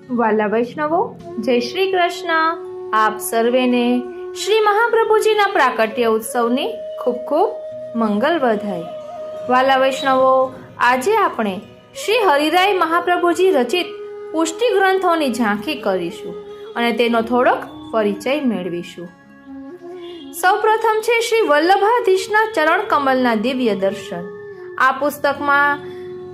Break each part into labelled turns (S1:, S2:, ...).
S1: વાલા વૈષ્ણવો, જય શ્રી કૃષ્ણ. આપ સર્વેને શ્રી મહાપ્રભુજીના પ્રાકટ્ય ઉત્સવની ખૂબ ખૂબ મંગલ વધાય. વાલા વૈષ્ણવો, આજે આપણે શ્રી હરિરાય મહાપ્રભુજી રચિત પુષ્ટિ ગ્રંથોની ઝાંખી કરીશું અને તેનો થોડોક પરિચય મેળવીશું. સૌપ્રથમ છે શ્રી વલ્લભાધીશના ચરણ કમલના દિવ્ય દર્શન. આ પુસ્તકમાં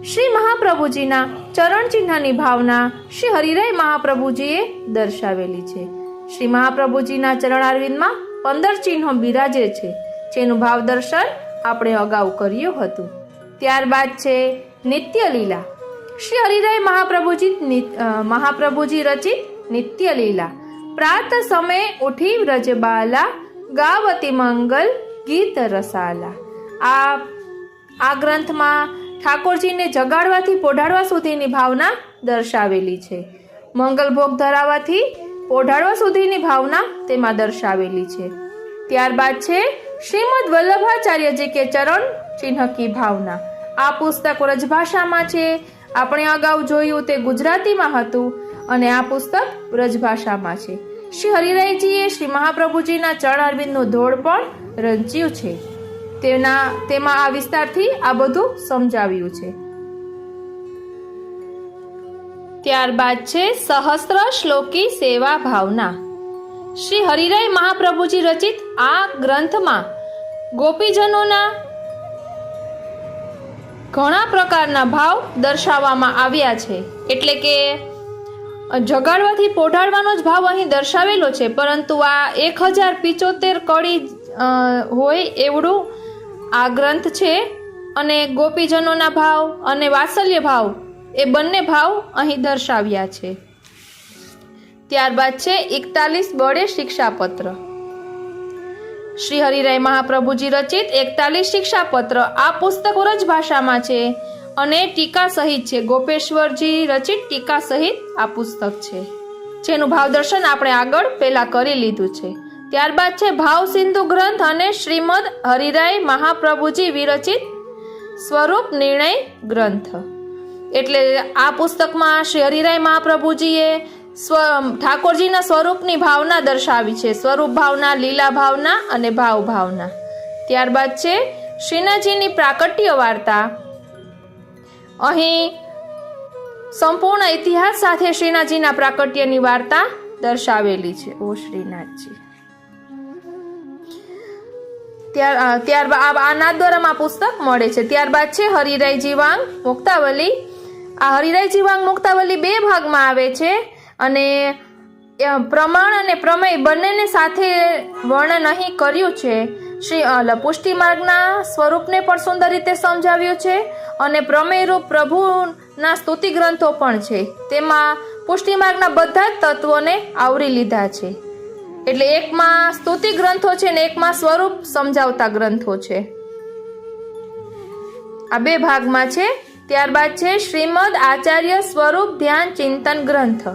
S1: શ્રી મહાપ્રભુજીના ચરણ ચિહ્નની ભાવના શ્રી હરિરાય મહાપ્રભુજીએ દર્શાવેલી છે. શ્રી મહાપ્રભુજીના ચરણારવિંદમાં 15 ચિહ્નો બિરાજે છે, જેનું ભાવ દર્શન આપણે અગાઉ કર્યું હતું. ત્યારબાદ છે નિત્ય લીલા. શ્રી હરિરાય મહાપ્રભુજી રચિત નિત્ય લીલા. પ્રાત સમય ઉઠી વ્રજબાલા, ગાવતી મંગલ ગીત રસાલા. આ ગ્રંથમાં ઠાકોરજીને જગાડવાથી પોઢાડવા સુધીની ભાવના દર્શાવેલી છે. મંગલ ભોગ ધરાવવાથી પોઢાડવા સુધીની ભાવના તેમાં દર્શાવેલી છે. ત્યારબાદ છે શ્રીમદ વલ્લભાચાર્યજી કે ચરણ ચિહ્ન કી ભાવના. આ પુસ્તક વ્રજભાષામાં છે. આપણે અગાઉ જોયું તે ગુજરાતીમાં હતું અને આ પુસ્તક વ્રજભાષામાં છે. શ્રી હરિરાયજીએ શ્રી મહાપ્રભુજીના ચરણ અરવિંદનું ધોળ પણ રચ્યું છે. તેમાં આ વિસ્તારથી આ બધું સમજાવ્યું છે. ત્યારબાદ છે સહસ્ત્ર શ્લોકી સેવા ભાવના. શ્રી હરિરાય મહાપ્રભુજી રચિત આ ગ્રંથમાં ગોપીજનોના ઘણા પ્રકારના ભાવ દર્શાવવામાં આવ્યા છે. એટલે કે જગાડવાથી પોઢાડવાનો જ ભાવ અહીં દર્શાવેલો છે, પરંતુ આ 1075 કડી હોય એવડું આ ગ્રંથ છે અને ગોપીજનોના ભાવ અને વાત્સલ્ય ભાવ એ બંને ભાવ અહીં દર્શાવ્યા છે. ત્યારબાદ છે 41 બળે શિક્ષાપત્ર. શ્રી હરિરાય મહાપ્રભુજી રચિત 41 શિક્ષાપત્ર. આ પુસ્તક વ્રજ ભાષામાં છે અને ટીકા સહિત છે. ગોપેશ્વરજી રચિત ટીકા સહિત આ પુસ્તક છે, જેનું ભાવ દર્શન આપણે આગળ પહેલા કરી લીધું છે. ત્યારબાદ છે ભાવ સિંધુ ગ્રંથ અને શ્રીમદ હરિરાય મહાપ્રભુજી વિરચિત સ્વરૂપ નિર્ણય ગ્રંથ. એટલે આ પુસ્તકમાં શ્રી હરિરાય મહાપ્રભુજીએ ઠાકોરજીના સ્વરૂપની ભાવના દર્શાવી છે. સ્વરૂપ ભાવના, લીલા ભાવના અને ભાવ ભાવના. ત્યારબાદ છે શ્રીનાથજીની પ્રાકટ્ય વાર્તા. અહીં સંપૂર્ણ ઇતિહાસ સાથે શ્રીનાથજીના પ્રાકટ્યની વાર્તા દર્શાવેલી છે. ઓ શ્રીનાથજી. ત્યારબાદ આ નાથદ્વારામાં પુસ્તક મળે છે. ત્યારબાદ છે હરિરાય જીવાંગ મુક્તાવલી. આ હરિરાય જીવાંગ મુક્તાવલી 2 ભાગમાં આવે છે અને પ્રમાણ અને પ્રમેય બંનેને સાથે વર્ણન અહીં કર્યું છે. શ્રી પુષ્ટિ માર્ગના સ્વરૂપને પણ સુંદર રીતે સમજાવ્યું છે અને પ્રમેયરૂપ પ્રભુના સ્તુતિ ગ્રંથો પણ છે. તેમાં પુષ્ટિ માર્ગના બધા જ તત્વોને આવરી લીધા છે. એટલે એકમાં સ્તુતિ ગ્રંથો છે ને એકમાં સ્વરૂપ સમજાવતા ગ્રંથો છે. આ 2 ભાગમાં છે. ત્યારબાદ છે શ્રીમદ આચાર્ય સ્વરૂપ ધ્યાન ચિંતન ગ્રંથ.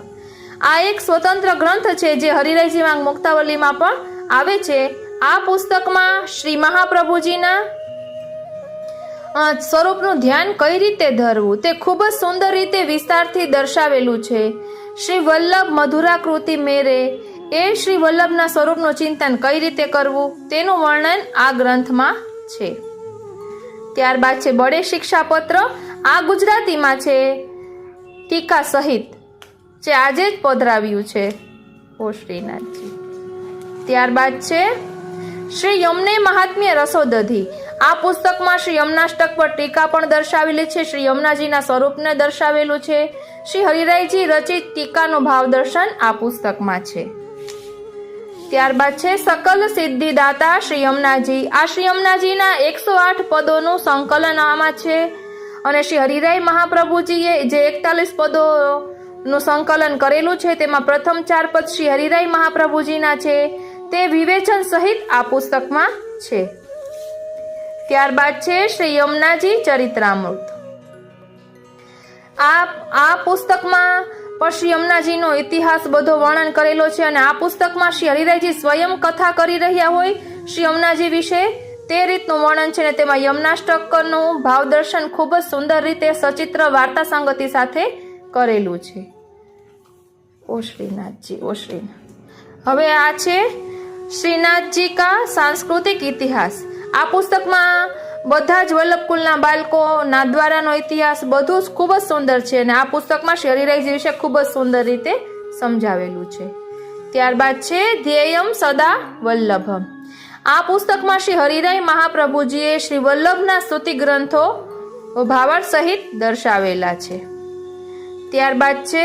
S1: આ એક સ્વતંત્ર ગ્રંથ છે જે હરિરાય જીવાંગ મુક્તાવલીમાં પણ આવે છે. આ પુસ્તકમાં શ્રી મહાપ્રભુજીના સ્વરૂપનું ધ્યાન કઈ રીતે ધરવું તે ખૂબ જ સુંદર રીતે વિસ્તારથી દર્શાવેલું છે. શ્રી વલ્લભ મધુરાકૃતિ મેરે એ શ્રી વલ્લભના સ્વરૂપનું ચિંતન કઈ રીતે કરવું તેનું વર્ણન આ ગ્રંથમાં છે. ત્યારબાદ છે બળે શિક્ષાપત્ર. આ ગુજરાતીમાં છે ટીકા સહિત, જે આજે જ પધરાવ્યું છે. ઓ શ્રીનાથજી. ત્યારબાદ છે શ્રી યમને મહાત્મ્ય રસોદધી. આ પુસ્તકમાં શ્રી યમનાષ્ટક પર ટીકા પણ દર્શાવેલી છે. શ્રી યમુનાજીના સ્વરૂપને દર્શાવેલું છે. શ્રી હરિરાયજી રચિત ટીકાનું ભાવ દર્શન આ પુસ્તકમાં છે. ત્યારબાદ છે સકલ સિદ્ધિદાતા શ્રી યમુનાજી. આ શ્રી યમુનાજીના 108 પદોનું સંકલન આમાં છે અને શ્રી હરિરાય મહાપ્રભુજીએ જે 41 પદોનું સંકલન કરેલું છે તેમાં પ્રથમ 4 પદ શ્રી હરિરાય મહાપ્રભુજીના છે. તે વિવેચન સહિત આ પુસ્તકમાં છે. ત્યારબાદ છે શ્રી યમુનાજી ચરિત્રામૃત. આ પુસ્તકમાં પણ શ્રી યમુનાજીનો ઇતિહાસ બધો વર્ણન કરેલો છે અને આ પુસ્તકમાં શ્રી હરિરાયજી સ્વયં કથા કરી રહ્યા હોય શ્રી યમુનાજી વિશે તે રીતનું વર્ણન છે. ને તેમાં યમનાષ્ટકનું ભાવ દર્શન ખૂબ જ સુંદર રીતે સચિત્ર વાર્તા સંગતિ સાથે કરેલું છે. ઓ શ્રીનાથજી, ઓ શ્રીનાથ. હવે આ છે શ્રીનાથજી કા સાંસ્કૃતિક ઇતિહાસ. આ પુસ્તકમાં બધા જ વલ્લભકુલના બાળકો નાથદ્વારાનો ઇતિહાસ બધું જ ખૂબ જ સુંદર છે અને આ પુસ્તકમાં શ્રી હરિરાયજી વિશે ખૂબ જ સુંદર રીતે સમજાવેલું છે. ત્યારબાદ છે ધ્યેયમ સદા વલ્લભમ. આ પુસ્તકમાં શ્રી હરિરાય મહાપ્રભુજીએ શ્રી વલ્લભના સ્તુતિ ગ્રંથો ભાવાર્થ સહિત દર્શાવેલા છે. ત્યારબાદ છે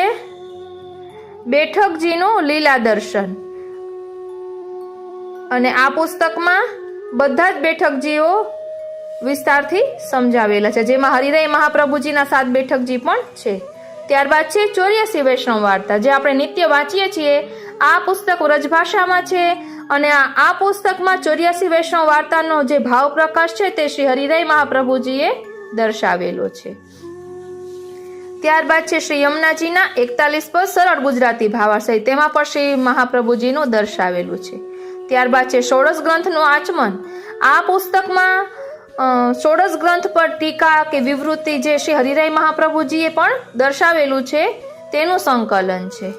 S1: બેઠકજીનું લીલા દર્શન. અને આ પુસ્તકમાં બધા જ બેઠકજીઓ વિસ્તારથી સમજાવેલા છે, જેમાં હરિરાય મહાપ્રભુજીના 7 બેઠકજી પણ છે. ત્યારબાદ છે 84 વૈષ્ણવ વાર્તા, જે આપણે નિત્ય વાંચીએ છીએ. આ પુસ્તક વ્રજભાષામાં છે અને આ પુસ્તકમાં 84 વૈષ્ણવ વાર્તાનો જે ભાવ પ્રકાશ છે તે શ્રી હરિરાય મહાપ્રભુજીએ દર્શાવેલો છે. ત્યારબાદ છે શ્રી યમુનાજીના 41 પર સરળ ગુજરાતી ભાવાર્થ, તેમાં પણ શ્રી મહાપ્રભુજીનું દર્શાવેલું છે. ત્યારબાદ છે 16 ગ્રંથનું આચમન. આ પુસ્તકમાં 16 ગ્રંથ પર ટીકા કે વિવૃત્તિ જે શ્રી હરિરાય મહાપ્રભુજીએ પણ દર્શાવેલું છે તેનું સંકલન છે.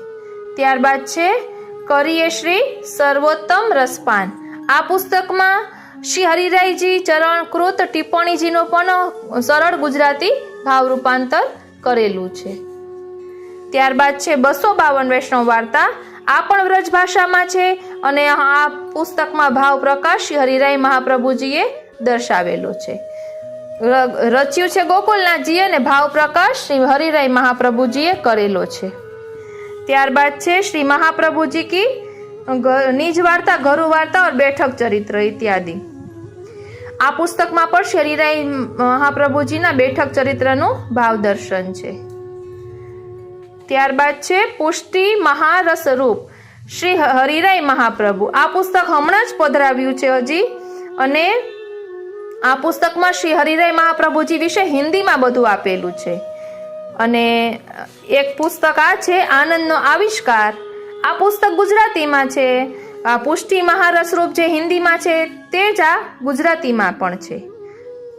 S1: ત્યારબાદ છે કરીએ શ્રી સર્વોત્તમ રસપાન. આ પુસ્તકમાં શ્રી હરિરાયજી ચરણકૃત ટિપ્પણીજીનું પણ સરળ ગુજરાતી ભાવ રૂપાંતર કરેલું છે. ત્યારબાદ છે 252 વૈષ્ણવ વાર્તા. આ પણ વ્રજ ભાષામાં છે અને આ પુસ્તકમાં ભાવ પ્રકાશ શ્રી હરિરાય મહાપ્રભુજીએ દર્શાવેલો છે. રચ્યું છે ગોકુલનાથજી અને ભાવ પ્રકાશ શ્રી હરિરાય મહાપ્રભુજીએ કરેલો છે. ત્યારબાદ છે શ્રી મહાપ્રભુજી કી નિજ વાર્તા, ઘરુ વાર્તા और બેઠક ચરિત્ર ઇત્યાદિ. આ પુસ્તકમાં પણ શ્રી હરિરાય મહાપ્રભુજીના બેઠક ચરિત્રનું ભાવ દર્શન છે. ત્યારબાદ છે પુષ્ટિ મહારસ રૂપ શ્રી હરિરાય મહાપ્રભુ. આ પુસ્તક હમણાં જ પધરાવ્યું છે હજી, અને આ પુસ્તકમાં શ્રી હરિરાય મહાપ્રભુજી વિશે હિન્દીમાં બધું આપેલું છે. અને એક પુસ્તક આ છે આનંદનો આવિષ્કાર. આ પુસ્તક ગુજરાતીમાં છે. આ પુષ્ટિ મહારસ રૂપ જે હિન્દીમાં છે તે જ આ ગુજરાતીમાં પણ છે,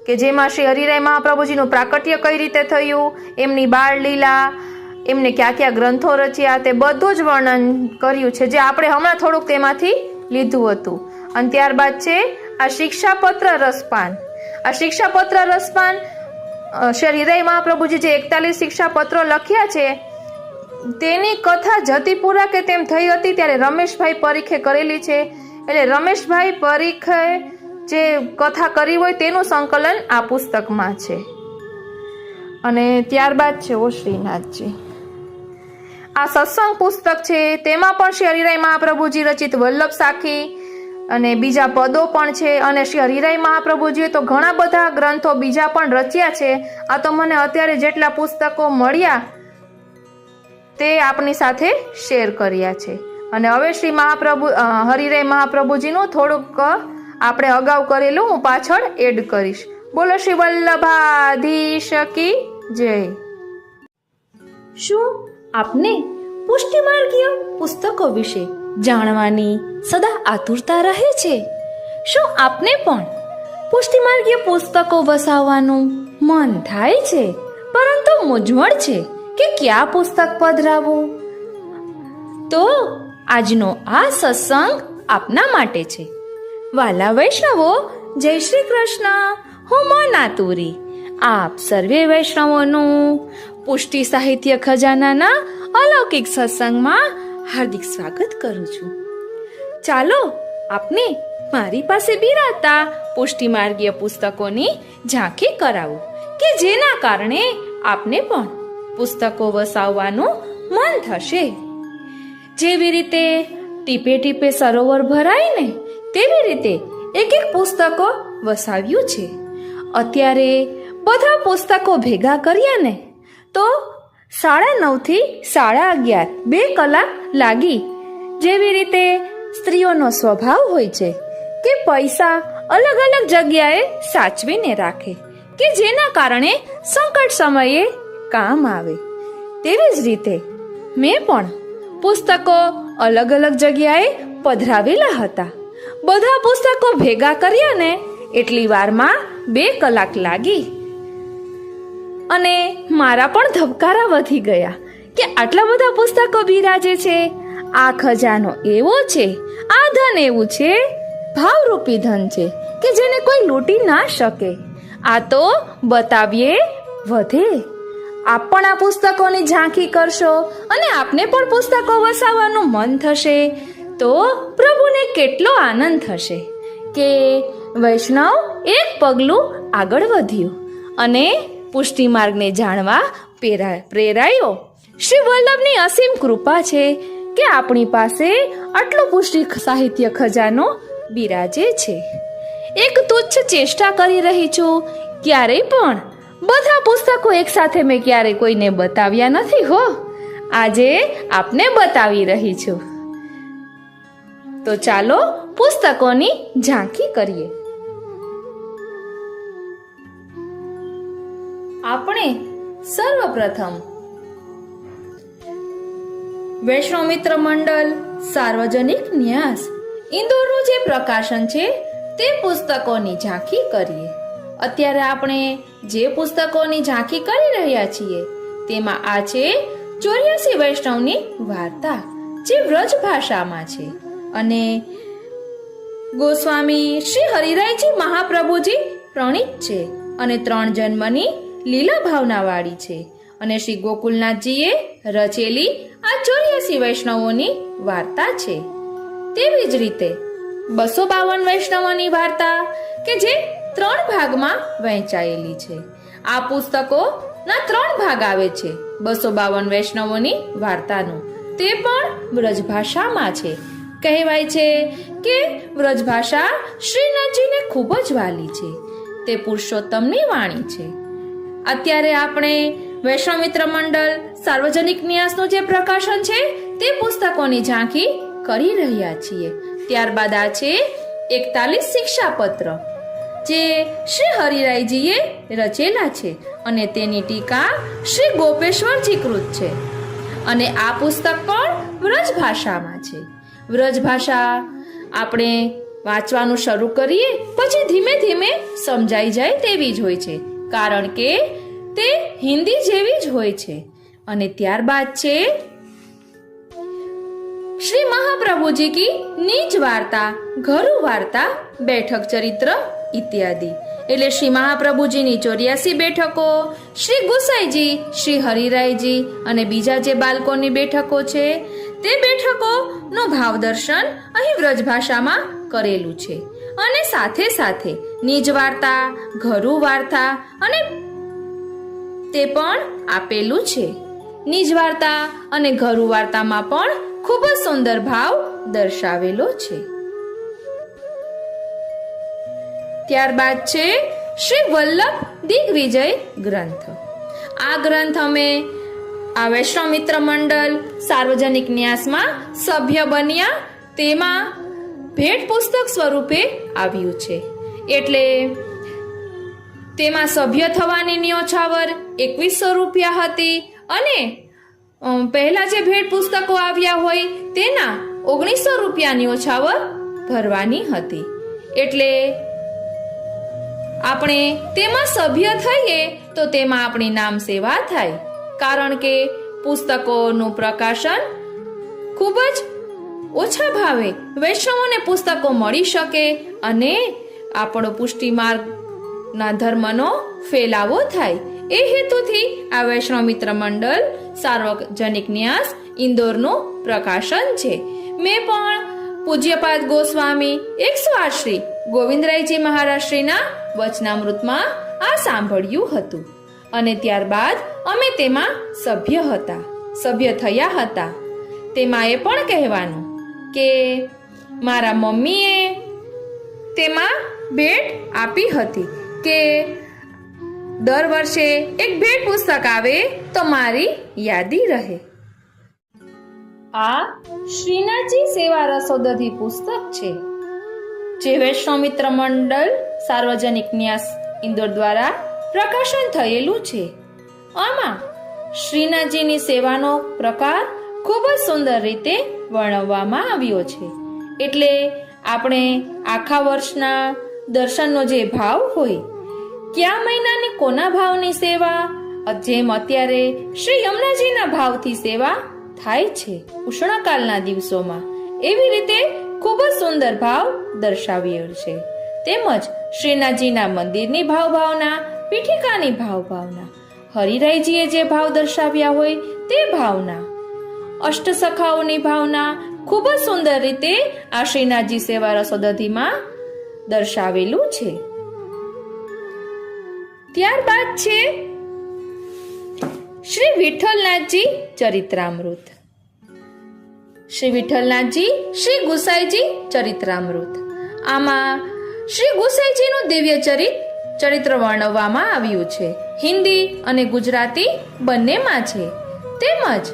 S1: કે જેમાં શ્રી હરિરાય મહાપ્રભુજીનું પ્રાકટ્ય કઈ રીતે થયું, એમની બાળ લીલા, એમને કયા કયા ગ્રંથો રચ્યા, તે બધું જ વર્ણન કર્યું છે, જે આપણે હમણાં થોડુંક તેમાંથી લીધું હતું. અને ત્યારબાદ છે આ શિક્ષાપત્ર રસપાન. આ શિક્ષાપત્ર રસપાન શ્રી હરિરાય મહાપ્રભુજી જે 41 શિક્ષાપત્રો લખ્યા છે તેની કથા જતીપુરા કે તેમ થઈ હતી ત્યારે રમેશભાઈ પરીખે કરેલી છે. એટલે રમેશભાઈ પરીખે જે કથા કરી હોય તેનું સંકલન આ પુસ્તકમાં છે. અને ત્યારબાદ છે ઓ શ્રીનાથજી. આ સત્સંગ પુસ્તક છે, તેમાં પણ શ્રી હરિરાય મહાપ્રભુજી રચિત વલ્લભ સાખી અને બીજા પદો પણ છે. અને શ્રી હરિરાય મહાપ્રભુજીએ તો ઘણા બધા ગ્રંથો બીજા પણ રચ્યા છે. આ તો મને અત્યારે જેટલા પુસ્તકો મળ્યા તે આપની સાથે શેર કર્યા છે. અને હવે શ્રી હરિરાય મહાપ્રભુજીનું થોડુંક આપણે અગાઉ કરેલું હું પાછળ એડ કરીશ. બોલો શ્રી વલ્લભાધીશ કી જય.
S2: શું આપને પુષ્ટિમાર્ગીય પુસ્તકો વિશે જાણવાની સદા આતુરતા રહે છે? શું આપને પણ પુષ્ટિમાર્ગીય પુસ્તકો વસાવવાનું મન થાય છે, પરંતુ મૂંઝવણ છે કે કયા પુસ્તક પધરાવવું? તો આજનો આ સત્સંગ આપના માટે છે. વાલા વૈષ્ણવો, જય શ્રી કૃષ્ણ. હું મોનાતુરી આપ સર્વે વૈષ્ણવોનું પુષ્ટિ સાહિત્ય ખજાનાના અલૌકિક સત્સંગમાં હાર્દિક સ્વાગત કરું છું. ચાલો આપને મારી પાસે બિરાજતા પુષ્ટિમાર્ગીય પુસ્તકોની ઝાંખી કરાવું, કે જેના કારણે આપને પણ પુસ્તકો વસાવવાનું મન થશે. જેવી રીતે ટીપે ટીપે સરોવર ભરાય ને, તેવી રીતે એક એક પુસ્તકો વસાવ્યું છે. અત્યારે બધા પુસ્તકો ભેગા કર્યા ને તો 9:30 થી 11:30 2 કલાક લાગી. જેવી રીતે સ્ત્રીઓનો સ્વભાવ હોય છે કે પૈસા અલગ અલગ જગ્યાએ સાચવીને રાખે, કે જેના કારણે સંકટ સમયે કામ આવે, તેવી જ રીતે મેં પણ પુસ્તકો અલગ અલગ જગ્યાએ પધરાવેલા હતા. બધા પુસ્તકો ભેગા કર્યા ને એટલી વારમાં 2 કલાક લાગી. અને મારા પણ ધબકારા વધી ગયા કે આટલા બધા પુસ્તકો બિરાજે છે? આ ખજાનો એવો છે, આ ધન એવું છે, ભાવરૂપી ધન છે કે જેને કોઈ લૂંટી ના શકે. આ તો બતાવીએ વધે. આપ પણ આ પુસ્તકોની ઝાંખી કરશો અને આપને પણ પુસ્તકો વસાવવાનું મન થશે તો પ્રભુને કેટલો આનંદ થશે કે વૈષ્ણવ એક પગલું આગળ વધ્યું અને પુષ્ટિ માર્ગને જાણવા પ્રેરાયો. શ્રી વલ્લભની અસીમ કૃપા છે કે આપણી પાસે આટલું પુષ્ટિ સાહિત્ય ખજાનો બિરાજે છે. એક તુચ્છ ચેષ્ટા કરી રહી છું, ક્યારેય પણ બધા પુસ્તકો એક સાથે મેં ક્યારેય કોઈને બતાવ્યા નથી હો. આજે આપને બતાવી રહી છું. તો ચાલો પુસ્તકોની ઝાંખી કરીએ. આપણે સર્વપ્રથમ વૈષ્ણવ મિત્ર મંડળ સાર્વજનિક ન્યાસ ઇન્દોરનું જે પ્રકાશન છે તે પુસ્તકોની ઝાંખી કરીએ. અત્યારે આપણે જે પુસ્તકોની ઝાંખી કરી રહ્યા છીએ તેમાં આ છે 84 વૈષ્ણવની વાર્તા, જે વ્રજ ભાષામાં છે અને ગોસ્વામી શ્રી હરિરાયજી મહાપ્રભુજી પ્રણીત છે અને 3 જન્મની લીલા ભાવના વાળી છે અને શ્રી ગોકુલનાથજીએ રચેલી આ 84 વૈષ્ણવોની વાર્તા છે. તેવી જ રીતે 252 વૈષ્ણવોની વાર્તા કે જે 3 ભાગમાં વહેંચાયેલી છે. આ પુસ્તકોના 3 ભાગ આવે છે 252 વૈષ્ણવોની વાર્તાનું. તે પણ વ્રજભાષામાં છે. કહેવાય છે કે વ્રજભાષા શ્રીનાથજીને ખૂબ જ વાલી છે. તે પુરુષોત્તમની વાણી છે. અત્યારે આપણે વૈષ્ણવ મિત્ર મંડળ સાર્વજનિક ન્યાસનું જે પ્રકાશન છે તે પુસ્તકોની ઝાંખી કરી રહ્યા છીએ. ત્યારબાદ આ છે 41 શિક્ષાપત્ર, જે શ્રી હરિરાયજીએ રચેલા છે અને તેની ટીકા શ્રી ગોપેશ્વરજી કૃત છે અને આ પુસ્તક પણ વ્રજ ભાષામાં છે. વ્રજ ભાષા આપણે વાંચવાનું શરૂ કરીએ પછી ધીમે ધીમે સમજાઈ જાય તેવી જ હોય છે, કારણ કે તે હિન્દી જેવી જ હોય છે. અને ત્યારબાદ છે શ્રી મહાપ્રભુજી કી નીચ વાર્તા, ઘરુ વાર્તા, બેઠક ચરિત્ર ઇત્યાદિ. એટલે શ્રી મહાપ્રભુજીની 84 બેઠકો, શ્રી ગુસાઈજી, શ્રી હરિરાયજી અને બીજા જે બાળકોની બેઠકો છે તે બેઠકોનો ભાવદર્શન અહીં વ્રજ ભાષામાં કરેલું છે અને સાથે સાથે નિજ વાર્તા, ઘરુ વાર્તા અને તે પણ આપેલું છે. નિજ વાર્તા અને ઘરુ વાર્તામાં પણ ખૂબ જ સુંદર ભાવ દર્શાવેલો છે. ત્યારબાદ છે શ્રી વલ્લભ દિગ્વિજય ગ્રંથ. આ ગ્રંથ અમે આ વૈષ્ણવ મિત્ર મંડળ સાર્વજનિક ન્યાસમાં સભ્ય બન્યા તેમાં ભેટ પુસ્તક સ્વરૂપે આવ્યું છે. એટલે તેમાં સભ્ય થવાની ન્યોછાવર 2100 રૂપિયા હતી અને પહેલા જે ભેટ પુસ્તકો આવ્યા હોય તેના 1900 રૂપિયા ન્યોછાવર ભરવાની હતી. એટલે આપણે તેમાં સભ્ય થઈએ તો તેમાં આપણી નામ સેવા થાય, કારણ કે પુસ્તકોનું પ્રકાશન ખૂબ જ ઓછા ભાવે વૈષ્ણવોને પુસ્તકો મળી શકે અને આપણો પુષ્ટિ માર્ગના ધર્મનો ફેલાવો થાય. એ હેતુથી આ વૈષ્ણવ મિત્ર મંડળ સાર્વજનિક ન્યાસ ઇન્દોરનું પ્રકાશન છે. મેં પણ પૂજ્યપાદ ગોસ્વામી 108 શ્રી ગોવિંદરાયજી મહારાજ શ્રીના વચનામૃતમાં આ સાંભળ્યું હતું અને ત્યારબાદ અમે તેમાં સભ્ય થયા હતા. તેમાં એ પણ કહેવાનું કે મારા મમ્મીએ તેમાં ભેટ આપી હતી કે દર વર્ષે એક ભેટ પુસ્તક આવે તો મારી યાદી રહે. આ શ્રીનાથજી સેવા રસોદધી પુસ્તક છે, જે વૈષ્ણવ મિત્ર મંડળ સાર્વજનિક ન્યાસ ઇન્દોર દ્વારા પ્રકાશન થયેલું છે. આમાં શ્રીનાથજીની સેવાનો પ્રકાર ખૂબ જ સુંદર રીતે વર્ણવવામાં આવ્યો છે. એટલે આપણે આખા વર્ષના દર્શનનો જે ભાવ હોય, કયા મહિનાની કોના ભાવની સેવા
S1: જેમ અત્યારે શ્રી યમુનાજીના ભાવથી સેવા થાય છે ઉષ્ણકાલના દિવસોમાં, એવી રીતે ખૂબ જ સુંદર ભાવ દર્શાવ્યો છે. તેમજ શ્રીનાથજીના મંદિરની ભાવના, પીઠિકાની ભાવના, હરિરાયજીએ જે ભાવ દર્શાવ્યા હોય તે ભાવના, અષ્ટસખાઓની ભાવના ખૂબ જ સુંદર રીતે આ શ્રીનાથજી સેવા રસોદધીમાં દર્શાવેલું છે. ત્યારબાદ છે શ્રી વિઠ્ઠલનાથજી ચરિત્રામૃત. શ્રી વિઠ્ઠલનાથજી શ્રી ગુસાઈજી ચરિત્રામૃત. આમાં શ્રી ગુસાઈજીનું દિવ્ય ચરિત્ર વર્ણવવામાં આવ્યું છે. હિન્દી અને ગુજરાતી બંનેમાં છે. તેમજ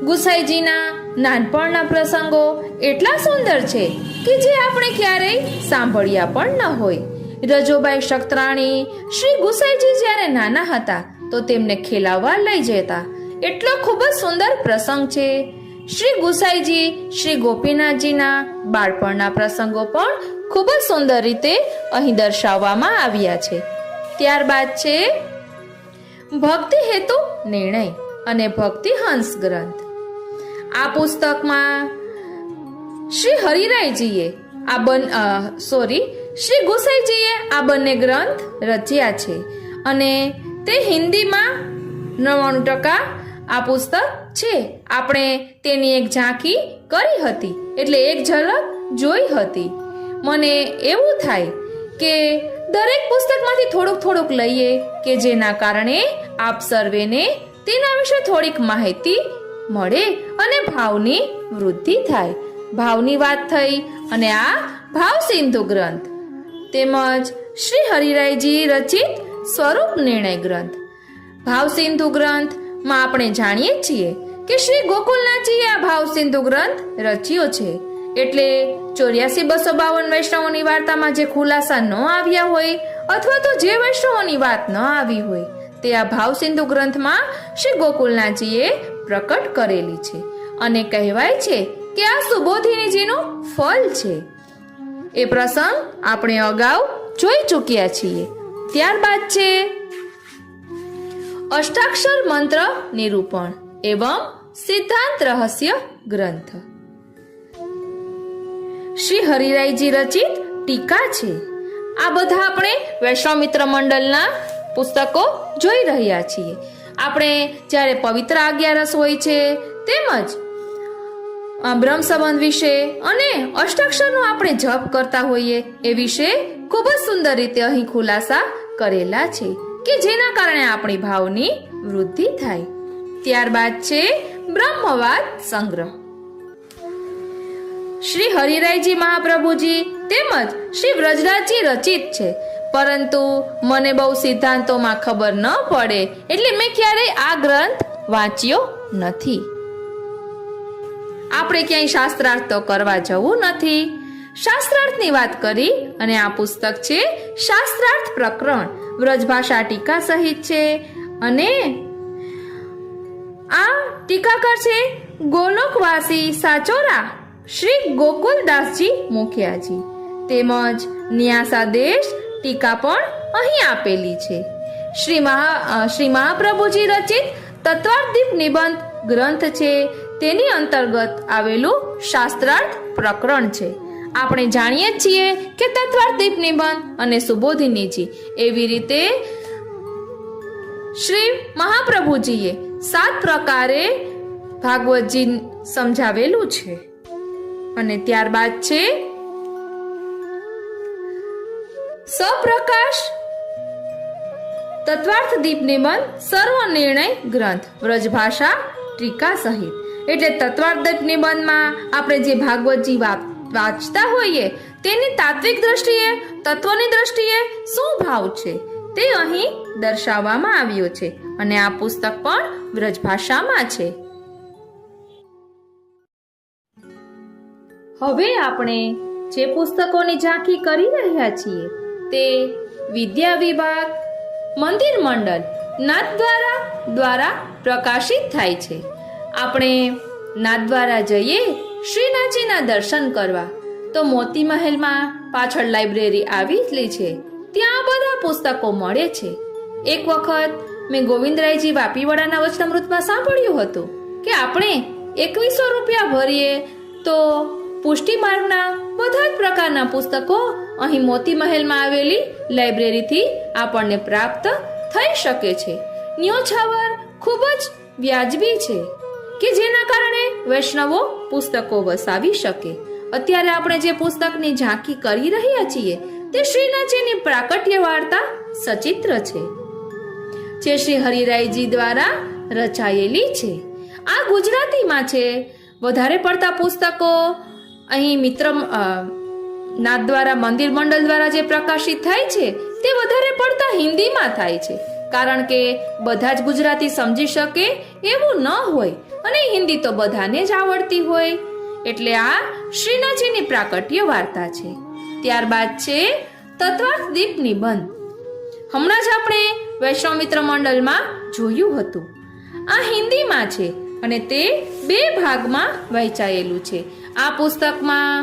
S1: ગુસાઈજીના નાનપણના પ્રસંગો એટલા સુંદર છે કે જે આપણે ક્યારેય સાંભળ્યા પણ ન હોય. રજોબાઈ શક્ત્રાણી શ્રી ગુસાઈજી જ્યારે નાના હતા તો તેમને ખેલાવવા લઈ જતા, એટલો ખૂબ જ સુંદર પ્રસંગ છે. શ્રી ગુસાઈજી શ્રી ગોપીનાથજીના બાળપણના પ્રસંગો પણ ખૂબ જ સુંદર રીતે અહીં દર્શાવવામાં આવ્યા છે. ત્યારબાદ છે ભક્તિ હેતુ નિર્ણય અને ભક્તિ હંસ ગ્રંથ. આ પુસ્તકમાં શ્રી હરિરાયજીએ શ્રી ગુસાઈજીએ આ બંને ગ્રંથ રચ્યા છે અને તે હિન્દીમાં 99% આ પુસ્તક છે. આપણે તેની એક ઝાંખી કરી હતી, એટલે એક ઝલક જોઈ હતી. મને એવું થાય કે દરેક પુસ્તકમાંથી થોડુંક લઈએ કે જેના કારણે આપ સર્વેને તેના વિશે થોડીક માહિતી મળે અને ભાવની વૃદ્ધિ થાય. ભાવની વાત થઈ અને આ ભાવ સિંધુ ગ્રંથ તેમજ શ્રી હરિરાયજી રચિત સ્વરૂપ નિર્ણય ગ્રંથ. ભાવ સિંધુ ગ્રંથમાં આપણે જાણીએ છીએ કે શ્રી ગોકુલનાથજીએ આ ભાવ સિંધુ ગ્રંથ રચ્યો છે. એટલે 84,252 વૈષ્ણવોની વાર્તામાં જે ખુલાસા ન આવ્યા હોય અથવા તો જે વૈષ્ણવોની વાત ન આવી હોય તે આ ભાવ સિંધુ ગ્રંથમાં શ્રી ગોકુલનાથજીએ પ્રકટ કરેલી છે. અને કહેવાય છે કે આ સુબોધિનીજીનું ફળ છે. એ પ્રસંગ આપણે અગાઉ જોઈ ચૂક્યા છીએ. ત્યારબાદ છે અષ્ટાક્ષર મંત્ર નિરૂપણ એવં સિદ્ધાંત રહસ્ય ગ્રંથ. શ્રી હરિરાયજી રચિત ટીકા છે. આ બધા આપણે વૈષ્ણવ મિત્ર મંડળના પુસ્તકો જોઈ રહ્યા છીએ. આપણે જ્યારે પવિત્ર અગિયારસ હોય છે તેમજ બ્રહ્મ સંબંધ વિશે અને અષ્ટાક્ષરનો આપણે જપ કરતા હોઈએ એ વિશે ખૂબ જ સુંદર રીતે અહીં ખુલાસા કરેલા છે કે જેના કારણે આપણી ભાવની વૃદ્ધિ થાય. ત્યારબાદ છે બ્રહ્મવાદ સંગ્રહ. શ્રી હરિરાયજી મહાપ્રભુજી તેમજ શ્રી વ્રજરાજજી રચિત છે, પરંતુ મને બહુ સિદ્ધાંતોમાં ખબર ન પડે એટલે મેં ક્યારેય આ ગ્રંથ વાંચ્યો નથી. આપણે ક્યાંય શાસ્ત્રાર્થ તો કરવા જવું નથી. શાસ્ત્રાર્થની વાત કરી અને આ પુસ્તક છે શાસ્ત્રાર્થ પ્રકરણ, વ્રજભાષા ટીકા સહિત છે. અને આ ટીકાકાર છે ગોલોકવાસી સાચોરા શ્રી ગોકુલદાસજી મુખિયાજી. તેમજ ન્યાસાદેશ ટીકા પણ અહીં આપેલી છે. શ્રી મહાપ્રભુજી રચિત તત્વાર્થદીપ નિબંધ ગ્રંથ છે, તેની અંતર્ગત આવેલું શાસ્ત્રાર્થ પ્રકરણ છે. આપણે જાણીએ છીએ કે તત્વાર્થદીપ નિબંધ અને સુબોધિનીજી એવી રીતે શ્રી મહાપ્રભુજીએ 7 પ્રકારે ભાગવતજી સમજાવેલું છે. અને ત્યારબાદ છે સપ્રકાશ તત્વાર્થદીપ નિબંધ સર્વ નિર્ણય ગ્રંથ વ્રજભાષા ટીકા સહિત. એટલે તત્વાર્થદીપ નિબંધમાં આપણે જે ભાગવતજી વાંચતા હોઈએ તેની તાત્વિક દ્રષ્ટિએ, તત્વની દ્રષ્ટિએ શું ભાવ છે તે અહીં દર્શાવવામાં આવ્યો છે. અને આ પુસ્તક પણ વ્રજભાષામાં છે. હવે આપણે જે પુસ્તકોની ઝાંખી કરી રહ્યા છીએ તે વિદ્યા વિભાગ મંદિર મંડળ નાથદ્વારા દ્વારા પ્રકાશિત થાય છે. આપણે નાથદ્વારા જઈએ શ્રીનાથજીના દર્શન કરવા તો મોતી મહેલમાં પાછળ લાઇબ્રેરી આવેલી છે, ત્યાં બધા પુસ્તકો મળે છે. એક વખત મેં ગોવિંદરાયજી વાપીવાળાના વચનામૃતમાં સાંભળ્યું હતું કે આપણે 2100 રૂપિયા ભરીએ તો પુષ્ટિ માર્ગના બધા જ પ્રકારના પુસ્તકો અહીં મોતી મહેલમાં આવેલી લાઇબ્રેરીથી આપણને પ્રાપ્ત થઈ શકે છે. ન્યોછાવર ખૂબ જ વ્યાજબી છે કે જેના કારણે વૈષ્ણવો પુસ્તકો વસાવી શકે. અત્યારે આપણે જે પુસ્તકની ઝાંખી કરી રહ્યા છીએ તે શ્રીનાથજીની પ્રાકટ્ય વાર્તા સચિત્ર છે, જે શ્રી હરિરાયજી દ્વારા રચાયેલી છે. આ ગુજરાતીમાં છે. વધારે પડતા પુસ્તકો અહીં મિત્ર નાથ દ્વારા મંદિર મંડળ દ્વારા જે પ્રકાશિત થાય છે તે વધારે પડતા હિન્દીમાં થાય છે, કારણ કે બધા જ ગુજરાતી સમજી શકે એવું ન હોય અને હિન્દી તો બધાને જ આવડતી હોય. એટલે આ શ્રીનાથજીની પ્રાકટ્ય વાર્તા છે. ત્યારબાદ છે તત્વાર્થ દીપ નિબંધ. હમણાં જ આપણે વૈષ્ણવ મિત્ર મંડળમાં જોયું હતું. આ હિન્દીમાં છે અને તે 2 ભાગમાં વહેંચાયેલું છે. આ પુસ્તકમાં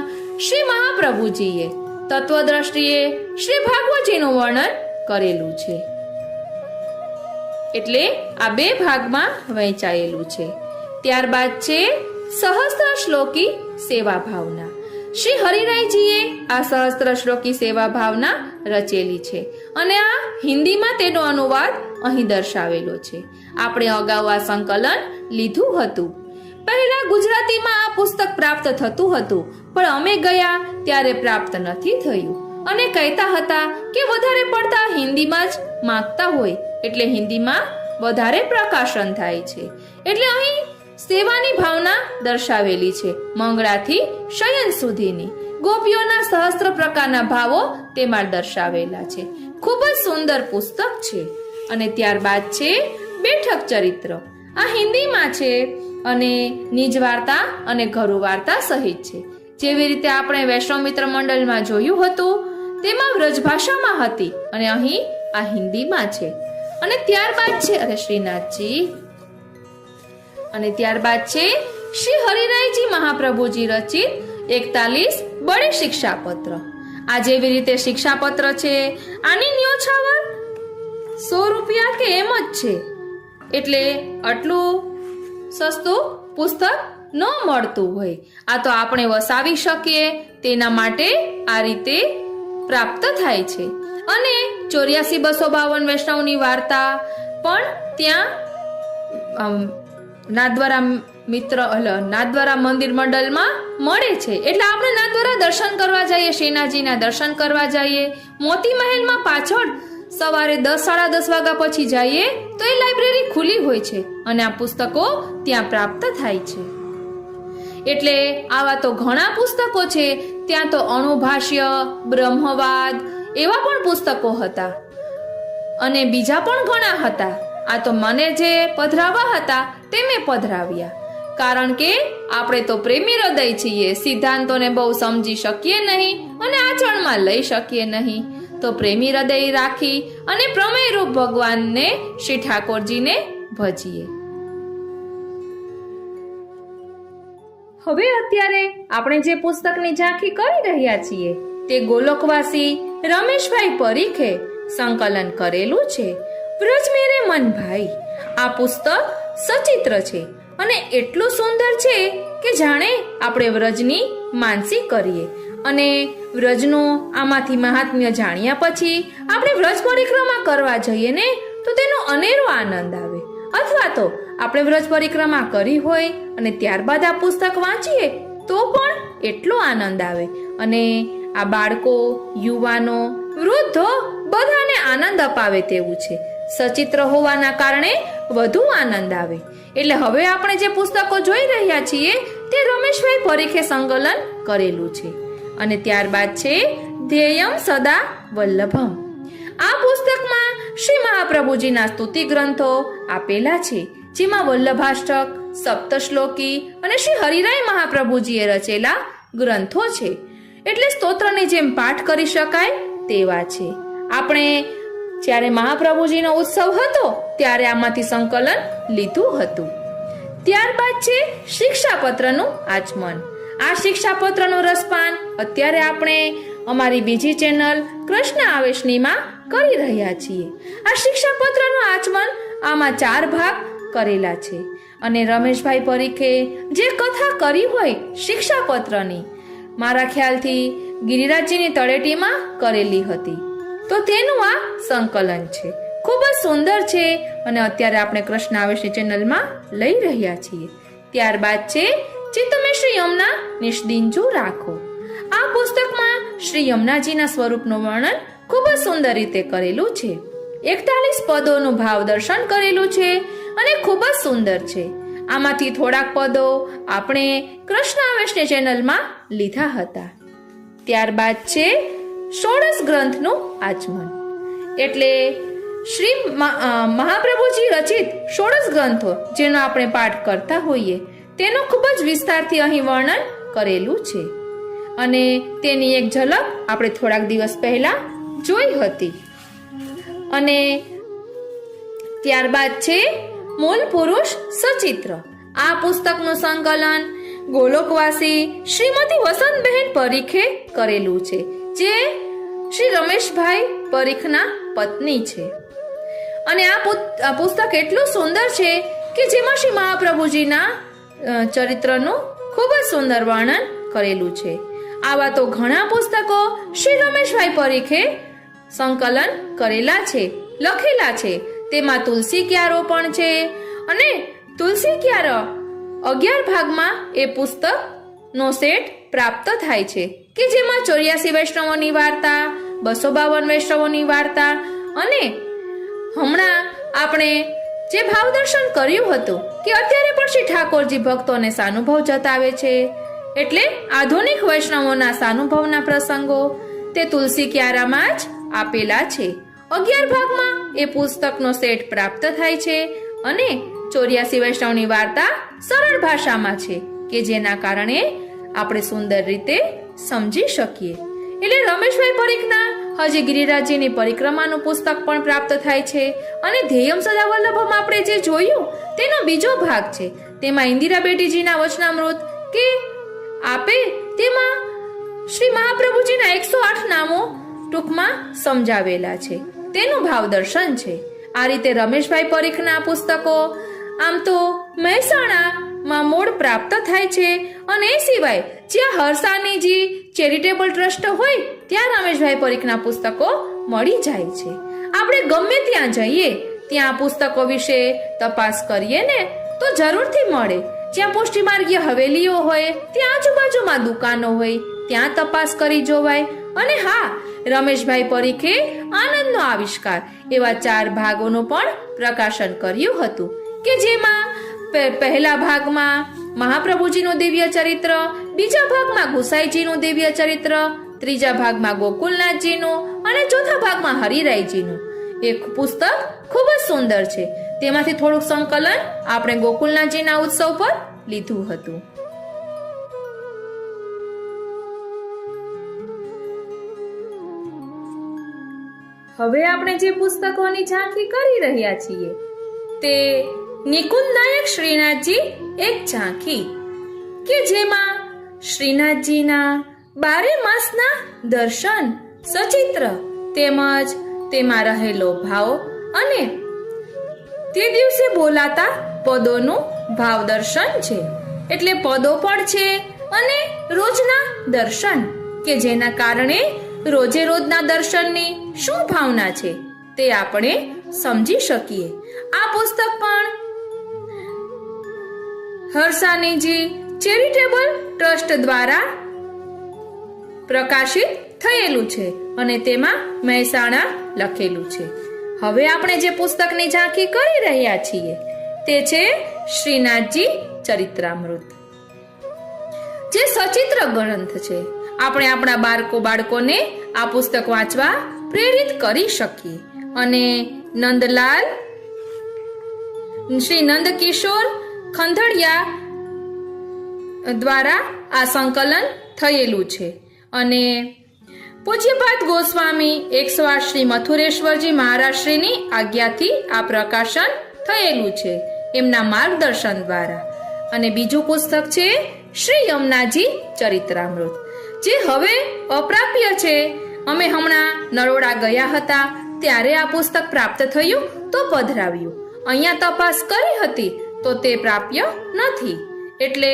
S1: શ્રી મહાપ્રભુજીએ તત્વદ્રષ્ટિએ શ્રી ભાગવતજીનું વર્ણન કરેલું છે, એટલે આ 2 ભાગમાં વહેંચાયેલું છે. ત્યારબાદ છે સહસ્ત્ર શ્લોકી સેવા ભાવના. શ્રી હરિરાયજીએ આ સહસ્ત્ર શ્લોકી સેવા ભાવના રચેલી છે અને આ હિન્દીમાં તેનો અનુવાદ અહીં દર્શાવેલો છે. આપણે અગાઉ આ સંકલન લીધું હતું. પહેલા ગુજરાતીમાં આ પુસ્તક પ્રાપ્ત થતું હતું, પણ અમે ગયા ત્યારે પ્રાપ્ત નથી થયું અને કહેતા હતા કે વધારે પડતા હિન્દીમાં જ માંગતા હોય, એટલે હિન્દીમાં વધારે પ્રકાશન થાય છે. એટલે અહીં સેવાની ભાવના દર્શાવેલી છે, મંગળાથી શયન સુધીની. ગોપીઓના સહસ્ત્ર પ્રકારના ભાવો તેમાં દર્શાવેલા છે. ખૂબ જ સુંદર પુસ્તક છે. અને ત્યારબાદ છે બેઠક ચરિત્ર. આ હિન્દીમાં છે અને નિજ વાર્તા અને ઘરુ વાર્તા સહિત છે. જેવી રીતે આપણે વૈષ્ણવ મિત્ર મંડળમાં જોયું હતું તેમાં વ્રજભાષામાં હતી અને અહીં આ હિન્દીમાં છે. અને ત્યારબાદ છે શ્રીનાથજી. અને ત્યારબાદ છે શ્રી હરિરાયજી મહાપ્રભુજી રચિત 41 બડે શિક્ષાપત્ર. આ જેવી રીતે શિક્ષાપત્ર છે, આની ન્યોછાવર 100 રૂપિયા કે એમ જ છે. એટલે આટલું સસ્તું પુસ્તક ન મળતું હોય. આ તો આપણે વસાવી શકીએ તેના માટે આ રીતે પ્રાપ્ત થાય છે. અને 84,252 વૈષ્ણવની વાર્તા પણ ત્યાં નાથદ્વારા મંદિર મંડળમાં મળે છે. એટલે આપણે નાથદ્વારા દર્શન કરવા જઈએ, શ્રીનાથજીના દર્શન કરવા જઈએ. મોતી મહેલમાં પાછળ સવારે 10 સાડા 10 વાગ્યા પછી જઈએ તો એ લાઇબ્રેરી ખુલ્લી હોય છે અને આ પુસ્તકો ત્યાં પ્રાપ્ત થાય છે. એટલે આવા તો ઘણા પુસ્તકો છે. ત્યાં તો અણુભાષ્ય, બ્રહ્મવાદ એવા પણ પુસ્તકો હતા અને બીજા પણ ઘણા હતા. આ તો મને જે પધરાવા હતા તે મેં પધરાવ્યા, કારણ કે આપણે તો પ્રેમી હૃદય છીએ. સિદ્ધાંતોને બહુ સમજી શકીએ નહીં અને આચરણમાં લઈ શકીએ નહીં. તો પ્રેમી હૃદય રાખી અને પ્રમેય રૂપ ભગવાનને શ્રી ઠાકોરજીને ભજીએ. હવે અત્યારે આપણે જે પુસ્તકની ઝાંખી કરી રહ્યા છીએ તે ગોલોકવાસી રમેશભાઈ પરીખે સંકલન કરેલું છે. વ્રજ મેરે મનભાઈ. આ પુસ્તક સચિત્ર છે અને એટલું સુંદર છે કે જાણે આપણે વ્રજની માનસી કરીએ. અને વ્રજનું આમાંથી મહાત્મ્ય જાણ્યા પછી આપણે વ્રજ પરિક્રમા કરવા જઈએ ને તો તેનો અનેરો આનંદ આવે. અથવા તો આપણે વ્રજ પરિક્રમા કરી હોય અને ત્યારબાદ આ પુસ્તક વાંચીએ તો પણ એટલો આનંદ આવે. અને આ બાળકો, યુવાનો, વૃદ્ધો બધાને આનંદ અપાવે તેવું છે. સચિત્ર હોવાના કારણે વધુ આનંદ આવે. એટલે હવે આપણે જે પુસ્તકો જોઈ રહ્યા છીએ તે રમેશભાઈ પરીખે સંકલન કરેલું છે. અને ત્યારબાદ છે ધ્યેયમ સદા વલ્લભમ. આ પુસ્તકમાં શ્રી મહાપ્રભુજીના સ્તુતિ ગ્રંથો આપેલા છે, જેમાં વલ્લભાષ્ટક, સપ્તશ્લોકી અને શ્રી હરિરાય મહાપ્રભુજીએ રચેલા ગ્રંથો છે. એટલે સ્તોત્રની જેમ પાઠ કરી શકાય તેવા છે. આપણે જ્યારે મહાપ્રભુજીનો ઉત્સવ હતો ત્યારે આમાંથી સંકલન લીધું હતું. ત્યારબાદ છે શિક્ષાપત્રનું આચમન. આ શિક્ષાપત્રનું રસપાન અત્યારે આપણે અમારી બીજી ચેનલ કૃષ્ણ આવેશનીમાં કરી રહ્યા છીએ. આ શિક્ષાપત્રનું આચમન
S2: આમાં 4 ભાગ કરેલા છે અને રમેશભાઈ પરીખે જે કથા કરી હોય શિક્ષાપત્રની મારા ખ્યાલથી ગિરિરાજજીની તળેટીમાં કરેલી હતી, તો તેનું આ સંકલન છે. ખૂબ જ સુંદર છે અને અત્યારે આપણે કૃષ્ણ આવેશની ચેનલમાં લઈ રહ્યા છીએ. ત્યારબાદ છે ચિત્તમે શ્રી યમુના નિષ્દિંજુ રાખો. આ પુસ્તકમાં શ્રી યમુનાજીના સ્વરૂપનું વર્ણન ખૂબ જ સુંદર રીતે કરેલું છે. 41 પદોનું ભાવ દર્શન કરેલું છે અને ખૂબ જ સુંદર છે. આમાંથી થોડાક પદો આપણે કૃષ્ણ આવેશની ચેનલમાં લીધા હતા. ત્યારબાદ છે ષોડશ ગ્રંથનું આચમન, એટલે શ્રી મહાપ્રભુજી રચિત ષોડશ ગ્રંથો જેનો આપણે પાઠ કરતા હોઈએ તેનું ખૂબ જ વિસ્તારથી અહીં વર્ણન કરેલું છે અને તેની એક ઝલક આપણે થોડાક દિવસ પહેલા જોઈ હતી. અને ત્યારબાદ છે મૂલ પુરુષ સચિત્ર. આ પુસ્તકનું સંકલન ગોલોકવાસી શ્રીમતી વસંતબહેન પરીખે કરેલું છે, જે શ્રી રમેશભાઈ પરીખના પત્ની છે. અને આ પુસ્તક એટલું સુંદર છે કે જેમાં શ્રી મહાપ્રભુજીના ચરિત્રનું ખૂબ જ સુંદર વર્ણન કરેલું છે. આવા તો ઘણા પુસ્તકો શ્રી રમેશભાઈ પરીખે સંકલન કરેલા છે, લખેલા છે. તેમાં તુલસી ક્યારો પણ છે અને તુલસી ક્યારો 11 ભાગમાં એ પુસ્તકનો સેટ પ્રાપ્ત થાય છે કે જેમાં 84 વૈષ્ણવોની વાર્તા, 252 વૈષ્ણવોની વાર્તા અને હમણાં આપણે જે ભાવદર્શન કર્યું હતું કે અત્યારે પણ શ્રી ઠાકોરજી ભક્તોને સાનુભવ જતાવે છે, એટલે આધુનિક વૈષ્ણવોના સાનુભવના પ્રસંગો તે તુલસી ક્યારામાં જ આપેલા છે. 11 ભાગમાં એ પુસ્તકનો સેટ પ્રાપ્ત થાય છે અને 84 વૈષ્ણવની વાર્તા સરળ ભાષામાં છે કે જેના કારણે આપણે સુંદર રીતે સમજી શકીએ. એટલે રમેશભાઈ પરીખના હજી ગિરિરાજજીની પરિક્રમાનું પુસ્તક પણ પ્રાપ્ત થાય છે અને ધ્યેયમ સદા વલ્લભમ આપણે જે જોયું તેનો બીજો ભાગ છે. તેમાં ઇન્દિરા બેટીજીના વચનામૃત કે આપે તેમાં શ્રી મહાપ્રભુજીના 108 નામો ટૂંકમાં સમજાવેલા છે, તેનું ભાવ દર્શન છે. આ રીતે રમેશભાઈ પરીખના પુસ્તકો આમ તો મહેસાણામાં મૂળ પ્રાપ્ત થાય છે અને એ સિવાય જ્યાં હરસાનીજી ચેરિટેબલ ટ્રસ્ટ હોય ત્યાં રમેશભાઈ પરીખના પુસ્તકો મળી જાય છે. આપણે ગમે ત્યાં જઈએ ત્યાં પુસ્તકો વિશે તપાસ કરીએ ને તો જરૂરથી મળે. જ્યાં પુષ્ટિમાર્ગીય હવેલીઓ હોય ત્યાં આજુબાજુમાં દુકાનો હોય ત્યાં તપાસ કરી જોવાય. અને હા, રમેશભાઈ પરીખે આનંદનો આવિષ્કાર એવા 4 ભાગોનું પણ પ્રકાશન કર્યું હતું કે જેમાં પહેલા ભાગમાં મહાપ્રભુજીનું દિવ્ય ચરિત્ર, બીજા ભાગમાં ગુસાઈજીનું દિવ્ય ચરિત્ર, ત્રીજા ભાગમાં ગોકુલનાથજીનું અને ચોથા ભાગમાં હરિરાયજીનું. એક પુસ્તક ખૂબ જ સુંદર છે. તેમાંથી થોડુંક સંકલન આપણે ગોકુલનાથજીના ઉત્સવ પર લીધું હતું. હવે આપણે જે પુસ્તકોની ઝાંખી કરી રહ્યા છીએ તે નિકુંજ નાયક શ્રીનાથજી એક ઝાંખી કે જેમાં શ્રીનાથજીના 12 માસના દર્શન, સચિત્ર તેમજ તેમાં રહેલો ભાવ અને તે દિવસે બોલાતા પદોનું ભાવ દર્શન છે. એટલે પદો પણ છે અને રોજના દર્શન કે જેના કારણે રોજે રોજના દર્શનની શું ભાવના છે તે આપણે સમજી શકીએ. આ પુસ્તક પણ હરસાનીજી ચેરિટેબલ ટ્રસ્ટ દ્વારા પ્રકાશિત થયેલું છે અને તેમાં મહેસાણા લખેલું છે. હવે આપણે જે પુસ્તકની ઝાંખી કરી રહ્યા છીએ તે છે શ્રીનાથજી ચરિત્રામૃત, જે સચિત્ર ગ્રંથ છે. આપણે આપણા બાળકોને આ પુસ્તક વાંચવા પ્રેરિત કરી શકીએ અને નંદલાલ શ્રી નંદકિશોર ખંધડિયા દ્વારા આ સંકલન થયેલું છે અને પૂજ્યપાદ ગોસ્વામી 108 શ્રી મથુરેશ્વરજી મહારાજશ્રીની આજ્ઞાથી આ પ્રકાશન થયેલું છે એમના માર્ગદર્શન દ્વારા. અને બીજું પુસ્તક છે શ્રી યમુનાજી ચરિત્રામૃત, જે હવે અપ્રાપ્ય છે. અમે હમણાં નરોડા ગયા હતા ત્યારે આ પુસ્તક પ્રાપ્ત થયું તો પધરાવ્યું
S1: અહીંયા તપાસ કરી હતી તો તે પ્રાપ્ય નથી. એટલે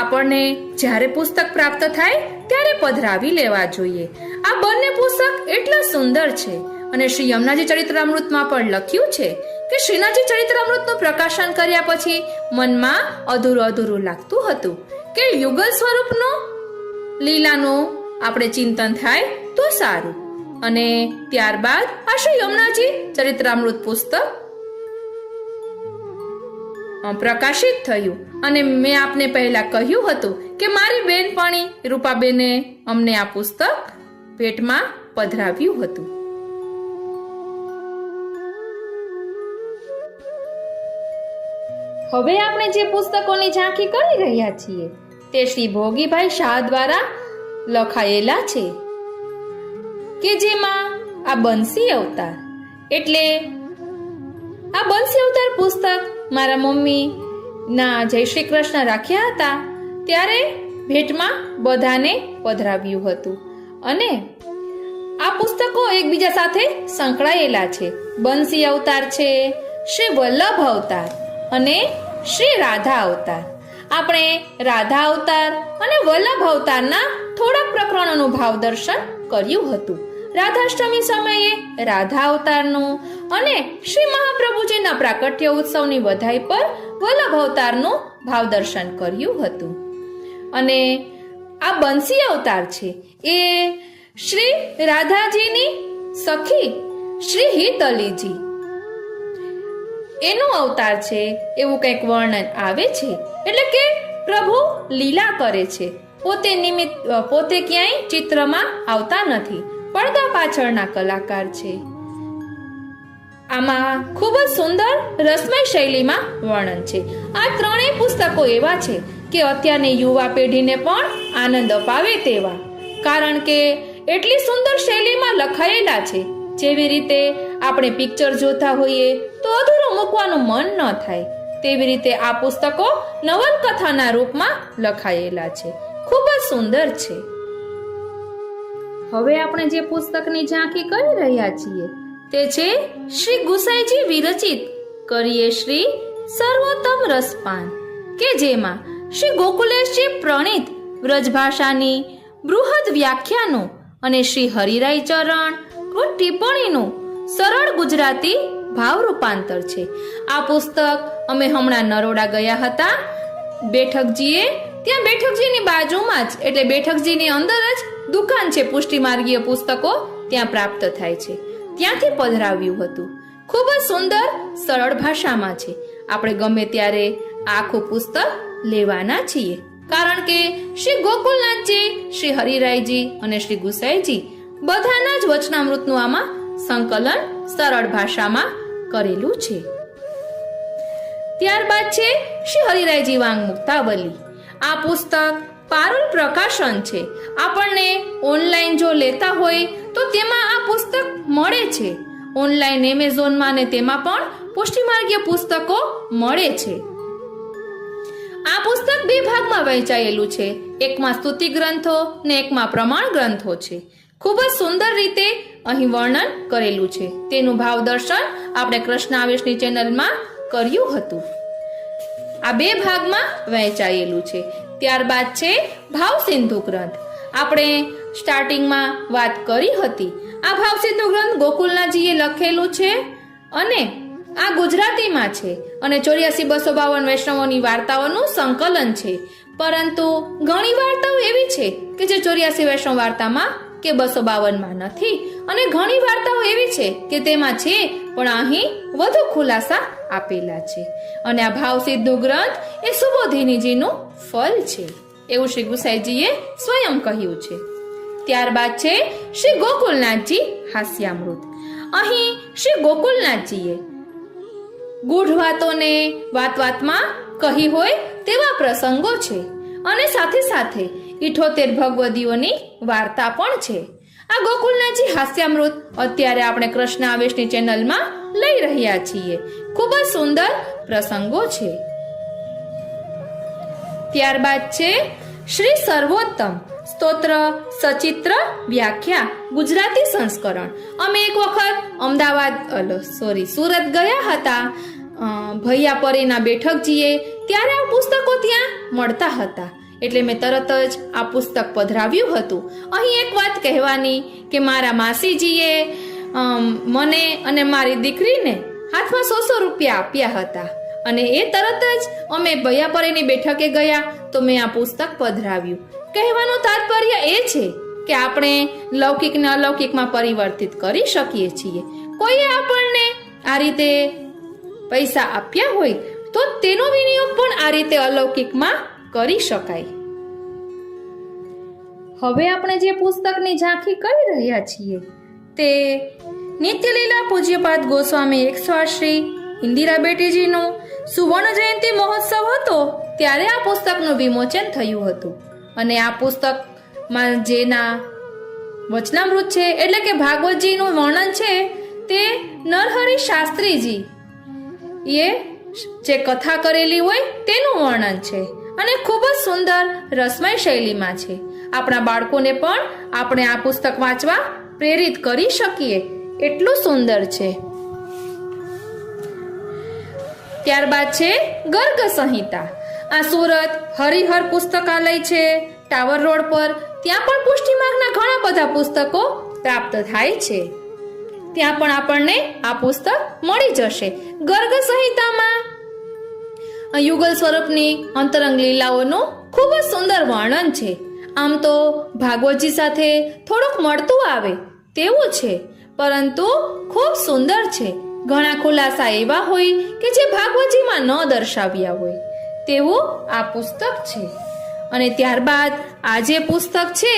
S1: આપણને જ્યારે પુસ્તક પ્રાપ્ત થાય ત્યારે પધરાવી લેવા જોઈએ. આ બંને પુસ્તક એટલા સુંદર છે અને શ્રી યમુનાજી ચરિત્રામૃતમાં પણ લખ્યું છે કે શ્રીનાથજી ચરિત્રામૃતનું પ્રકાશન કર્યા પછી મનમાં અધૂરું અધૂરું લાગતું હતું કે યુગલ સ્વરૂપનું લીલાનું આપણે ચિંતન થાય તો સારું. અને ત્યારબાદ આ શ્રી યમુનાજી ચરિત્રામૃત પુસ્તક પ્રકાશિત થયું અને મેં આપને પહેલા કહ્યું હતું કે મારી બેનપણી રૂપાબેને અમને આ પુસ્તક ભેટમાં પધરાવ્યું હતું. હવે આપણે જે પુસ્તકોની ઝાંખી કરી રહ્યા છીએ તે શ્રી ભોગીભાઈ શાહ દ્વારા લખાયેલા છે કે જેમાં આ બંસી અવતાર એટલે આ બંસી અવતાર પુસ્તક મારા મમ્મી ના જય શ્રી કૃષ્ણ રાખ્યા હતા ત્યારે ભેટમાં બધાને પધરાવ્યું હતું. અને આ પુસ્તકો એકબીજા સાથે સંકળાયેલા છે. બંસી અવતાર છે, શ્રી વલ્લભ અવતાર અને શ્રી રાધા અવતાર. આપણે રાધા અવતાર અને વલ્લભ અવતારના થોડાક પ્રકરણોનું ભાવ દર્શન કર્યું હતું. રાધાષ્ટમી સમયે રાધા અવતારનું અને શ્રી મહાપ્રભુજીના પ્રાકટ્ય ઉત્સવની વધાઈ પર વલ્લભ અવતારનું ભાવ દર્શન કર્યું હતું. અને આ બંસી અવતાર છે એ શ્રી રાધાજીની સખી શ્રી હિતલીજી એનો અવતાર છે એવું કંઈક વર્ણન આવે છે. એટલે કે પ્રભુ લીલા કરે છે, પોતે ક્યાંય ચિત્રમાં આવતા નથી, પડદા પાછળના કલાકાર છે. આમાં ખૂબ જ સુંદર રસમય શૈલીમાં વર્ણન છે. આ ત્રણેય પુસ્તકો એવા છે કે અત્યારની યુવા પેઢીને પણ આનંદ અપાવે તેવા, કારણ કે એટલી સુંદર શૈલીમાં લખાયેલા છે. જેવી રીતે આપણે પિક્ચર જોતા હોઈએ તો અધૂરું મૂકવાનું મન ન થાય, તેવી રીતે આ પુસ્તકો નવલકથાના રૂપમાં લખાયેલા છે. ખૂબ જ સુંદર છે. હવે આપણે જે પુસ્તકની ઝાંખી કરી રહ્યા છીએ તે છે શ્રી ગુસાઈજી વિરચિત કરીએ શ્રી સર્વોત્તમ રસપાન, કે જેમાં શ્રી ગોકુલેશજી પ્રણીત વ્રજભાષાની બૃહદ વ્યાખ્યાનો અને શ્રી હરિરાય ચરણ કૃત ટિપ્પણીનું સરળ ગુજરાતી ભાવ રૂપાંતર છે. આ પુસ્તક અમે હમણાં નરોડા ગયા હતા બેઠકજીએ, ત્યાં બેઠકજીની બાજુમાં જ એટલે બેઠકજીની અંદર જ દુકાન છે પુષ્ટિમાર્ગીય પુસ્તકો, ત્યાં પ્રાપ્ત થાય છે, ત્યાંથી પધરાવ્યું હતું. ખૂબ જ સુંદર સરળ ભાષામાં છે. આપણે ગમે ત્યારે આખું પુસ્તક લેવાના છીએ, કારણ કે શ્રી ગોકુલનાથજી, શ્રી હરિરાયજી અને શ્રી ગુસાઈજી બધાના જ વચનામૃતનું આમાં સંકલન સરળ ભાષામાં કરેલું છે. ત્યારબાદ છે શ્રી હરિરાયજી વાંગ મુક્તાવલી. આ પુસ્તક પારુલ પ્રકાશન છે. આપણને ઓનલાઈન જો લેતા હોય તો તેમાં આ પુસ્તક મળે છે. ઓનલાઈન એમેઝોનમાં ને તેમાં પણ પુષ્ટિમાર્ગીય પુસ્તકો મળે છે. આ પુસ્તક બે ભાગમાં વહેંચાયેલું છે. એકમાં સ્તુતિ ગ્રંથો ને એકમાં પ્રમાણ ગ્રંથો છે. ખૂબ જ સુંદર રીતે અહીં વર્ણન કરેલું છે. તેનું ભાવ દર્શન આપણે કૃષ્ણાવેશની ચેનલમાં કર્યું હતું. આ બે ભાગમાં વહેંચાયેલું છે. ત્યારબાદ છે ભાવ સિંધુ ગ્રંથ. આપણે સ્ટાર્ટિંગમાં વાત કરી હતી. આ ભાવ સિંધુ ગ્રંથ ગોકુલનાથજીએ લખેલું છે અને આ ગુજરાતીમાં છે અને 84,252 વૈષ્ણવોની વાર્તાઓનું સંકલન છે. પરંતુ ઘણી વાર્તાઓ એવી છે કે જે 84 વૈષ્ણવ વાર્તામાં કે 252માં નથી, અને ઘણી વાર્તાઓ એવી છે કે તેમાં છે પણ અહીં વધુ ખુલાસા આપેલા છે. અને આ ભાવ સિંધુ ગ્રંથ એ સુબોધિનીજીનું ફળ છે એવું શ્રી ગુસાઈજીએ સ્વયં કહ્યું છે. ત્યારબાદ છે શ્રી ગોકુલનાથજી હાસ્યામૃત. અહીં શ્રી ગોકુલનાથજીએ ગૂઢ વાતોને વાતમાં કહી હોય તેવા પ્રસંગો છે અને સાથે સાથે 78 ભગવદીઓની વાર્તા પણ છે. આ ગોકુલનાથજી હાસ્યામૃત અત્યારે આપણે કૃષ્ણ આવેશની ચેનલમાં લઈ રહ્યા છીએ. ખૂબ જ સુંદર પ્રસંગો છે. ત્યારબાદ છે શ્રી સર્વોત્તમ સ્તોત્ર સચિત્ર વ્યાખ્યા ગુજરાતી સંસ્કરણ. અમે એક વખત સુરત ગયા હતા ભૈયા પરેના બેઠકજીએ, ત્યારે આ પુસ્તકો ત્યાં મળતા હતા, એટલે મેં તરત જ આ પુસ્તક પધરાવ્યું હતું. અહીં એક વાત કહેવાની કે મારા માસીજીએ મને અને મારી દીકરીને હાથમાં 100 રૂપિયા આપ્યા હતા, અને એ તરત જ અમે ભૈયા પરેની બેઠકે ગયા તો મેં આ પુસ્તક પધરાવ્યું. કહેવાનું તાત્પર્ય એ છે કે આપણે લૌકિકને અલૌકિકમાં પરિવર્તિત કરી શકીએ છીએ. કોઈએ આપણને આ રીતે પૈસા આપ્યા હોય તો તેનો વિનિયોગ પણ આ રીતે અલૌકિકમાં કરી શકાય. હવે આપણે જે પુસ્તકની ઝાંખી કરી રહ્યા છીએ તે નિત્યલીલા પૂજ્યપાદ ગોસ્વામી 108 શ્રી ઇન્દિરા બેટીજીનો સુવર્ણ જયંતિ મહોત્સવ હતો ત્યારે આ પુસ્તકનું વિમોચન થયું હતું. અને આ પુસ્તકમાં જેના વચનામૃત છે એટલે કે ભાગવતજીનું વર્ણન છે તે નરહરિ શાસ્ત્રીજી એ જે કથા કરેલી હોય તેનું વર્ણન છે, અને ખૂબ જ સુંદર રસમય શૈલીમાં છે. આપણા બાળકોને પણ આપણે આ પુસ્તક વાંચવા પ્રેરિત કરી શકીએ એટલું સુંદર છે. ત્યારબાદ છે ગર્ગ સંહિતા. આ સુરત હરિહર પુસ્તકાલય છે ટાવર રોડ પર, ત્યાં પણ પુષ્ટિમાર્ગના ઘણા બધા પુસ્તકો પ્રાપ્ત થાય છે. ત્યાં પણ આપણને આ પુસ્તક મળી જશે. ગર્ગ સંહિતામાં યુગલ સ્વરૂપની અંતરંગ લીલાઓનું ખૂબ જ સુંદર વર્ણન છે. આમ તો ભાગવતજી સાથે થોડુંક મળતું આવે તેવું છે, પરંતુ ખૂબ સુંદર છે. ઘણા ખુલાસા એવા હોય કે જે ભાગવતજીમાં ન દર્શાવ્યા હોય તેવું આ પુસ્તક છે. અને ત્યારબાદ આ જે પુસ્તક છે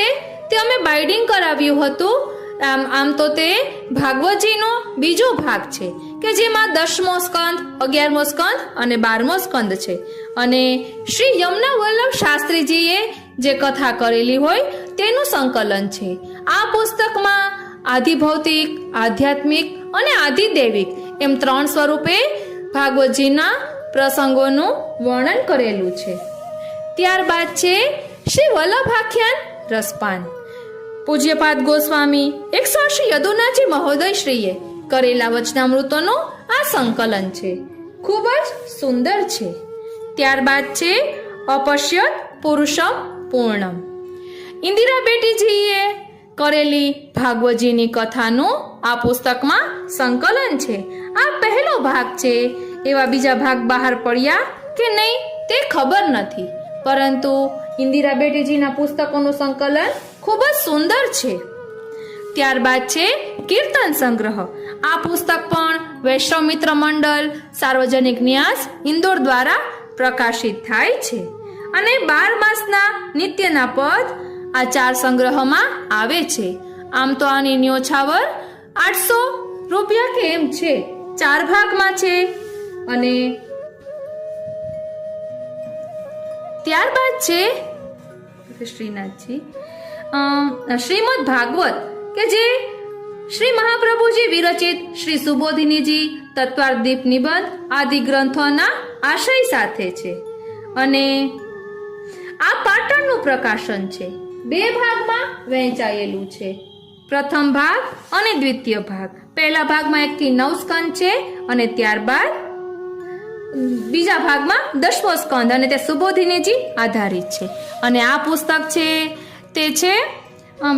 S1: તે અમે બાઇડિંગ કરાવ્યું હતું. આમ તો તે ભાગવતજીનો બીજો ભાગ છે કે જેમાં 10મો સ્કંદ, 11મો સ્કંદ અને 12મો સ્કંદ છે. અને શ્રી યમુના વલ્લભ શાસ્ત્રીજીએ જે કથા કરેલી હોય તેનું સંકલન છે. આ પુસ્તકમાં આધિભૌતિક, આધ્યાત્મિક અને આધિદૈવિક એમ 3 સ્વરૂપે ભાગવતજીના પ્રસંગોનું વર્ણન કરેલું છે. ત્યારબાદ છે શ્રી વલ્લભાખ્યાન રસપાન. પૂજ્યપાદ ગોસ્વામી 108 શ્રી યદુનાથજી મહોદય શ્રીએ કરેલા વચનામૃતોનું આ સંકલન છે, ખૂબ જ સુંદર છે. ત્યારબાદ છે અપશ્યત પુરુષમ પૂર્ણમ. ઇન્દિરા બેટીજીએ કરેલી ભાગવતજીની કથાનું આ પુસ્તકમાં સંકલન છે. આ પહેલો ભાગ છે. એવા બીજા ભાગ બહાર પડ્યા કે નહીં તે ખબર નથી, પરંતુ ઇન્દિરા બેટીજીના પુસ્તકોનું સંકલન ખૂબ જ સુંદર છે. ત્યારબાદ છે કીર્તન સંગ્રહ. આ પુસ્તક પણ વૈષ્ણવ મિત્ર મંડળ સાર્વજનિક ન્યાસ ઇન્દોર દ્વારા પ્રકાશિત થાય છે. અને 12 માસના નિત્યના પદ આ 4 સંગ્રહમાં આવે છે. આમ તો આની ન્યોછાવર 800 રૂપિયા કે એમ છે. 4 ભાગમાં છે. અને ત્યારબાદ છે શ્રીનાથજી શ્રીમદ ભાગવત કે જે શ્રી મહાપ્રભુજી વિરચિત શ્રી સુબોધિનીજી તત્વાર્દીપ નિબંધ આદિ ગ્રંથોના આશય સાથે છે. અને આ પાટણનું પ્રકાશન છે. 2 ભાગમાં વહેંચાયેલું છે. પ્રથમ ભાગ અને દ્વિતીય ભાગ. પહેલા ભાગમાં 1 થી 9 સ્કંદ છે અને ત્યારબાદ બીજા ભાગમાં 10મો સ્કંદ, અને તે સુબોધિનીજી આધારિત છે. અને આ પુસ્તક છે તે છે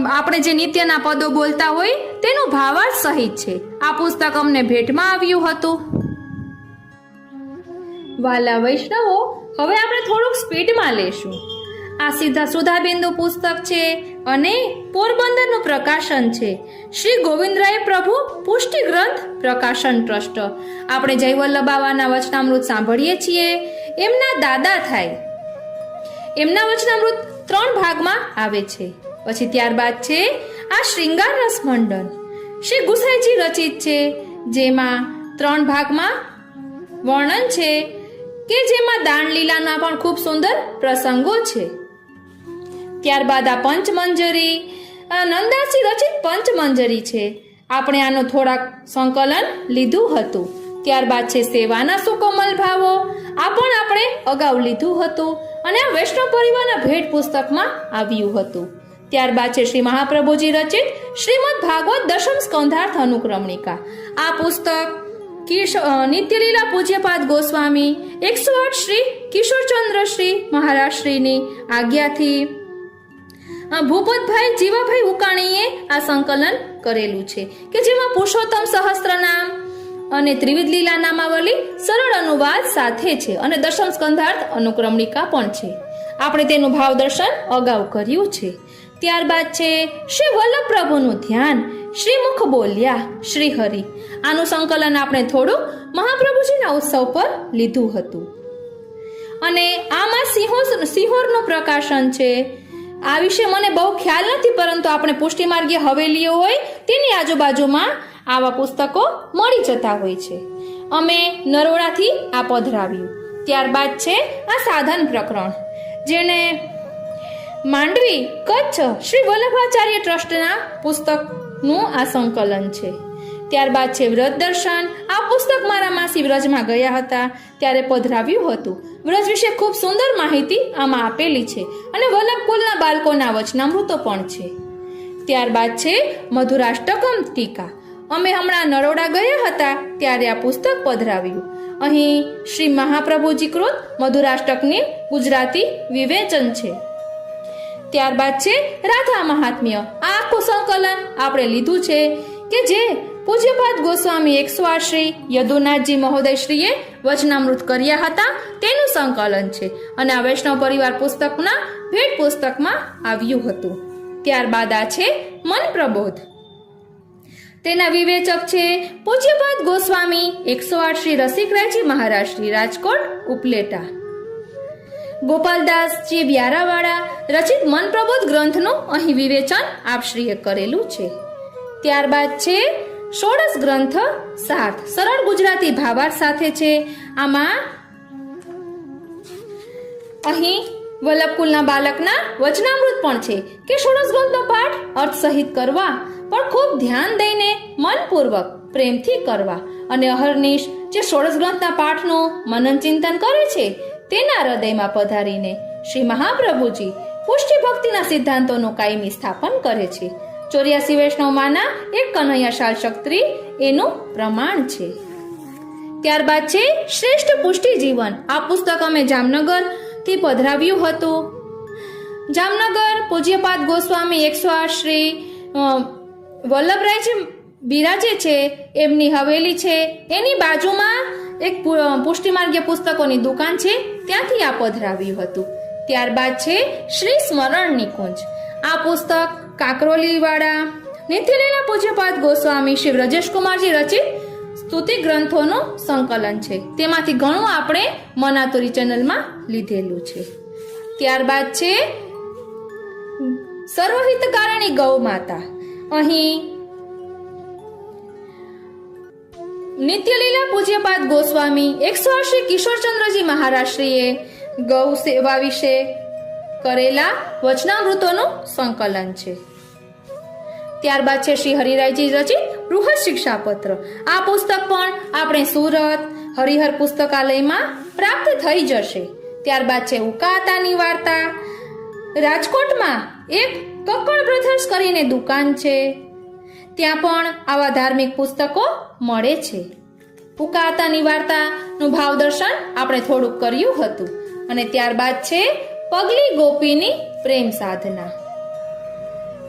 S1: આપણે જે નિત્યના પદો બોલતા હોય તેનું ભાવાર્થ સહિત છે. આ પુસ્તક અમને ભેટમાં આવ્યું હતું. વાલા વૈષ્ણવો, હવે આપણે થોડુંક સ્પીડમાં લેશું. આ સીધા સુધાબિંદુ પુસ્તક છે અને પોરબંદરનું પ્રકાશન છે. શ્રી ગોવિંદરાય પ્રભુ પુષ્ટિ ગ્રંથ પ્રકાશન ટ્રસ્ટ. આપણે જયવલ્લભ બાવાના વચનામૃત સાંભળીએ છીએ, એમના દાદા થાય. એમના વચનામૃત 3 ભાગમાં આવે છે. પછી ત્યારબાદ છે આ શ્રીંગાર રસ મંડન શ્રી ગુસાઈજી રચિત છે, જેમાં 3 ભાગમાં વર્ણન છે કે જેમાં દાન લીલાના પણ ખૂબ સુંદર પ્રસંગો છે. ત્યારબાદ આ પંચમંજરી નંદાજી રચિત પંચમંજરી છે. આપણે આનું થોડાક સંકલન લીધું હતું. ત્યારબાદ છે સેવાના સુકોમલ ભાવો. આ પણ આપણે અગાઉ લીધું હતું અને આ વૈષ્ણવ પરિવારના ભેટ પુસ્તકમાં આવ્યું હતું. ત્યારબાદ છે શ્રી મહાપ્રભુજી રચિત શ્રીમદ ભાગવત દશમ સ્કંધાર્થ અનુક્રમણિકા. આ પુસ્તક નિત્યલીલા પૂજ્યપાદ ગોસ્વામી 108 શ્રી કિશોરચંદ્ર શ્રી મહારાજ શ્રીની આજ્ઞાથી ભૂપતભાઈ જીવાભાઈ ઉકાણીએ આ સંકલન કરેલું છે, કે જેમાં પુરુષોત્તમ સહસ્ત્રનામ અને ત્રિવિધ લીલા નામાવલી સરળ અનુવાદ સાથે છે અને દશમ સ્કંધાર્થ અનુક્રમણિકા પણ છે. આપણે તેનું ભાવ દર્શન અગાઉ કર્યું છે. ત્યારબાદ છે શ્રી વલ્લભ પ્રભુનું ધ્યાન, શ્રીમુખ બોલ્યા શ્રી હરિ. આનું સંકલન આપણે થોડું મહાપ્રભુજીના ઉત્સવ પર લીધું હતું અને આમાં સિંહોરનું પ્રકાશન છે. આ વિશે મને બહુ ખ્યાલ નથી, પરંતુ આપણે પુષ્ટિમાર્ગીય હવેલીઓ હોય તેની આજુબાજુમાં આવા પુસ્તકો મળી જતા હોય છે. અમે નરોડાથી આ પધરાવ્યું. ત્યારબાદ છે આ સાધન પ્રકરણ, જેને માંડવી કચ્છ શ્રી વલ્લભાચાર્ય ટ્રસ્ટના પુસ્તકનું આ સંકલન છે. ત્યારબાદ છે વ્રત દર્શન. આ પુસ્તક મારા માસી વ્રજમાં ગયા હતા ત્યારે પધરાવ્યું હતું. વ્રજ વિશે ખૂબ સુંદર માહિતી આમાં આપેલી છે અને વલ્લભ કુલના બાળકોના વચનામૃતો પણ છે. ત્યારબાદ છે મધુરાષ્ટકમ ટીકા. અમે હમણાં નરોડા ગયા હતા ત્યારે આ પુસ્તક પધરાવ્યું. અહીં શ્રી મહાપ્રભુજી કૃત મધુરાષ્ટકની ગુજરાતી વિવેચન છે. ત્યારબાદ છે રાધા મહાત્મ્ય. આ આખું સંકલન આપણે લીધું છે કે જે પૂજ્યપાદ ગોસ્વામી 108 શ્રી યદુનાથજી મહોદય શ્રીએ વચનામૃત કર્યા હતા તેનું સંકલન છે અને આ વૈષ્ણવ પરિવાર પુસ્તકના ભેટ પુસ્તકમાં આવ્યું હતું. ત્યારબાદ આ છે મન પ્રબોધ. તેના વિવેચક છે પૂજ્યપાદ ગોસ્વામી 108 શ્રી રસિકરાયજી મહારાજ શ્રી રાજકોટ ઉપલેટા. ગોપાલદાસજી વ્યારાવાળા રચિત મન પ્રબોધ ગ્રંથનું અહીં વિવેચન આપશ્રીએ કરેલું છે. ત્યારબાદ છે ષોડશ ગ્રંથ સાર્થ, સરળ ગુજરાતી ભાવાર્થ સાથે છે. આમાં અહીં વલ્લભકુલના બાળકના વચનામૃત પણ છે કે ષોડશ ગ્રંથનો પાઠ અર્થ સહિત કરવા, પણ ખૂબ ધ્યાન દઈને મનપૂર્વક પ્રેમથી કરવા અને અહર્નિશ જે ષોડશ ગ્રંથના પાઠનું મનન ચિંતન કરે છે તેના હૃદયમાં પધારીને શ્રી મહાપ્રભુજી પુષ્ટિ ભક્તિના સિદ્ધાંતોનું કાયમી સ્થાપન કરે છે. 84 વૈષ્ણવમાંના એક કનૈયાશાલ શક્તિ એનું પ્રમાણ છે. ત્યારબાદ છે શ્રેષ્ઠ પુષ્ટિ જીવન. આ પુસ્તક અમે જામનગર થી પધરાવ્યું હતું. જામનગર પૂજ્યપાદ ગોસ્વામી 108 શ્રી વલ્લભરાયજી બિરાજે છે એમની હવેલી છે, એની બાજુમાં એક પુષ્ટિમાર્ગીય પુસ્તકોની દુકાન છે, ત્યાંથી આ પધરાવ્યું હતું. ત્યારબાદ છે શ્રી સ્મરણ નિકુંજ. આ પુસ્તક કાકરોલી વાળા નિત્યલીલા પૂજ્યપાદ ગોસ્વામી શ્રી વ્રજેશકુમારજી રચિત સ્તુતિ ગ્રંથોનું સંકલન છે. તેમાંથી ઘણું આપણે મનાતુરી ચેનલમાં લીધેલું છે. ત્યારબાદ છે સર્વહિતકારિણી ગૌ માતા. અહીં નિત્યલીલા પૂજ્યપાદ ગોસ્વામી 108 શ્રી કિશોરચંદ્રજી મહારાજ શ્રીએ ગૌ સેવા વિશે કરેલા વચનામૃતોનું સંકલન છે. ત્યારબાદ છે શ્રી હરિરાયજી રચિત બૃહદ શિક્ષાપત્ર. આ પુસ્તક પણ આપણે સુરત હરિહર પુસ્તકાલયમાં પ્રાપ્ત થઈ જશે. ત્યારબાદ છે ઉકાતાની વાર્તા. રાજકોટમાં એક કક્કડ બ્રધર્સ કરીને દુકાન છે, ત્યાં પણ આવા ધાર્મિક પુસ્તકો મળે છે. ઉકાતાની વાર્તાનું ભાવ દર્શન આપણે થોડુંક કર્યું હતું. અને ત્યારબાદ છે પગલી ગોપીની પ્રેમ સાધના.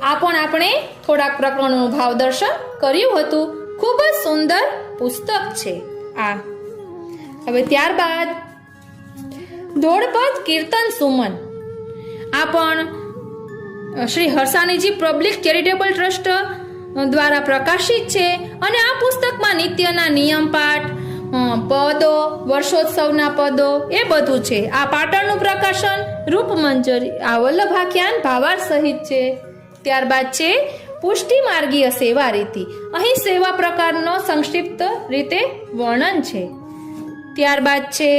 S1: આ પણ આપણે થોડાક પ્રકરણોનું ભાવ દર્શન કર્યું હતું. ખૂબ જ સુંદર પુસ્તક છે આ. હવે ત્યારબાદ ધોળપદ કીર્તન સુમન. આ પણ શ્રી હરસાણીજી પબ્લિક ચેરિટેબલ ટ્રસ્ટ દ્વારા પ્રકાશિત છે અને આ પુસ્તકમાં નિત્યના નિયમ પાઠ, પદો, વર્ષોત્સવના પદો એ બધું છે. આ પાટણનું પ્રકાશન રૂપમંજરી, આ વલ્લભાખ્યાન ભાવાર્થ સહિત છે. ત્યારબાદ છે પુષ્ટિ માર્ગીય સેવા રીતિ. અહીં સેવા પ્રકારનો સંક્ષિપ્ત રીતે વર્ણન છે. ત્યારબાદ છે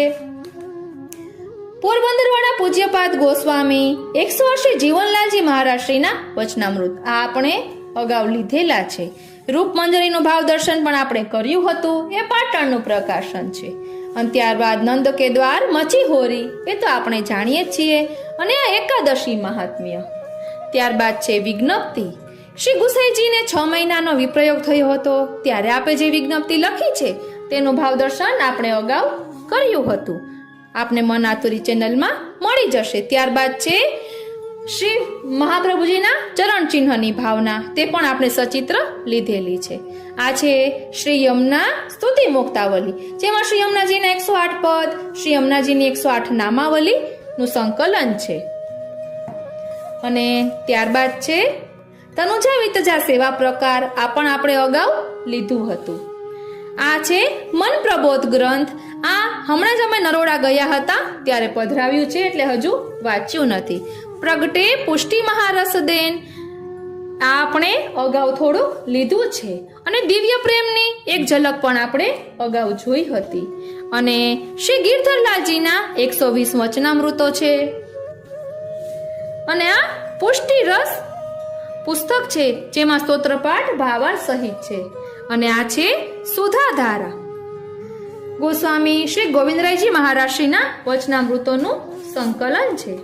S1: પોરબંદરવાળા પૂજ્યપાદ ગોસ્વામી 108 જીવનલાલજી મહારાજ શ્રીના વચનામૃત. આ આપણે અગાઉ લીધેલા છે. રૂપમંજરીનું ભાવ દર્શન પણ આપણે કર્યું હતું, એ પાટણનું પ્રકાશન છે. અને ત્યારબાદ નંદ કે દ્વાર મચી હોરી, એ તો આપણે જાણીએ જ છીએ. અને આ એકાદશી મહાત્મ્ય. ત્યારબાદ છે વિજ્ઞપ્તિ. શ્રી ગુસાઈજીને 6 મહિનાનો વિપ્રયોગ થયો હતો ત્યારે આપે જે વિજ્ઞપ્તિ લખી છે તેનું ભાવ દર્શન આપણે અગાઉ કર્યું હતું. આપને મન આતુરી ચેનલમાં મળી જશે. ત્યારબાદ છે શ્રી મહાપ્રભુજીના ચરણ ચિહ્નની ભાવના, તે પણ આપણે સચિત્ર લીધેલી છે. આ છે શ્રી યમુના સ્તુતિ મુક્તાવલી, જેમાં શ્રી યમુનાજીના 108 પદ, શ્રી યમુનાજીની 108 નામાવલી નું સંકલન છે. અને ત્યારબાદ છે તનુજા વિતજા સેવા પ્રકાર, આ પણ આપણે અગાઉ લીધું હતું. આ છે મન પ્રબોધ ગ્રંથ, આ હમણાં જ અમે નરોડા ગયા હતા ત્યારે પધરાવ્યું છે એટલે હજુ વાંચ્યું નથી. પ્રગટે પુષ્ટિ મહારસદેન, આ આપણે અગાઉ થોડું લીધું છે. અને દિવ્ય પ્રેમની એક ઝલક પણ આપણે અગાઉ જોઈ હતી. અને શ્રી ગિરધરલાલજીના 120 વચનામૃતો છે. અને આ પુષ્ટિ રસ પુસ્તક છે જેમાં સ્તોત્રપાઠ ભાવાર્થ સહિત છે. અને આ છે સુધાધારા, ગોસ્વામી શ્રી ગોવિંદરાયજી મહારાજશ્રીના વચનામૃતોનું સંકલન છે.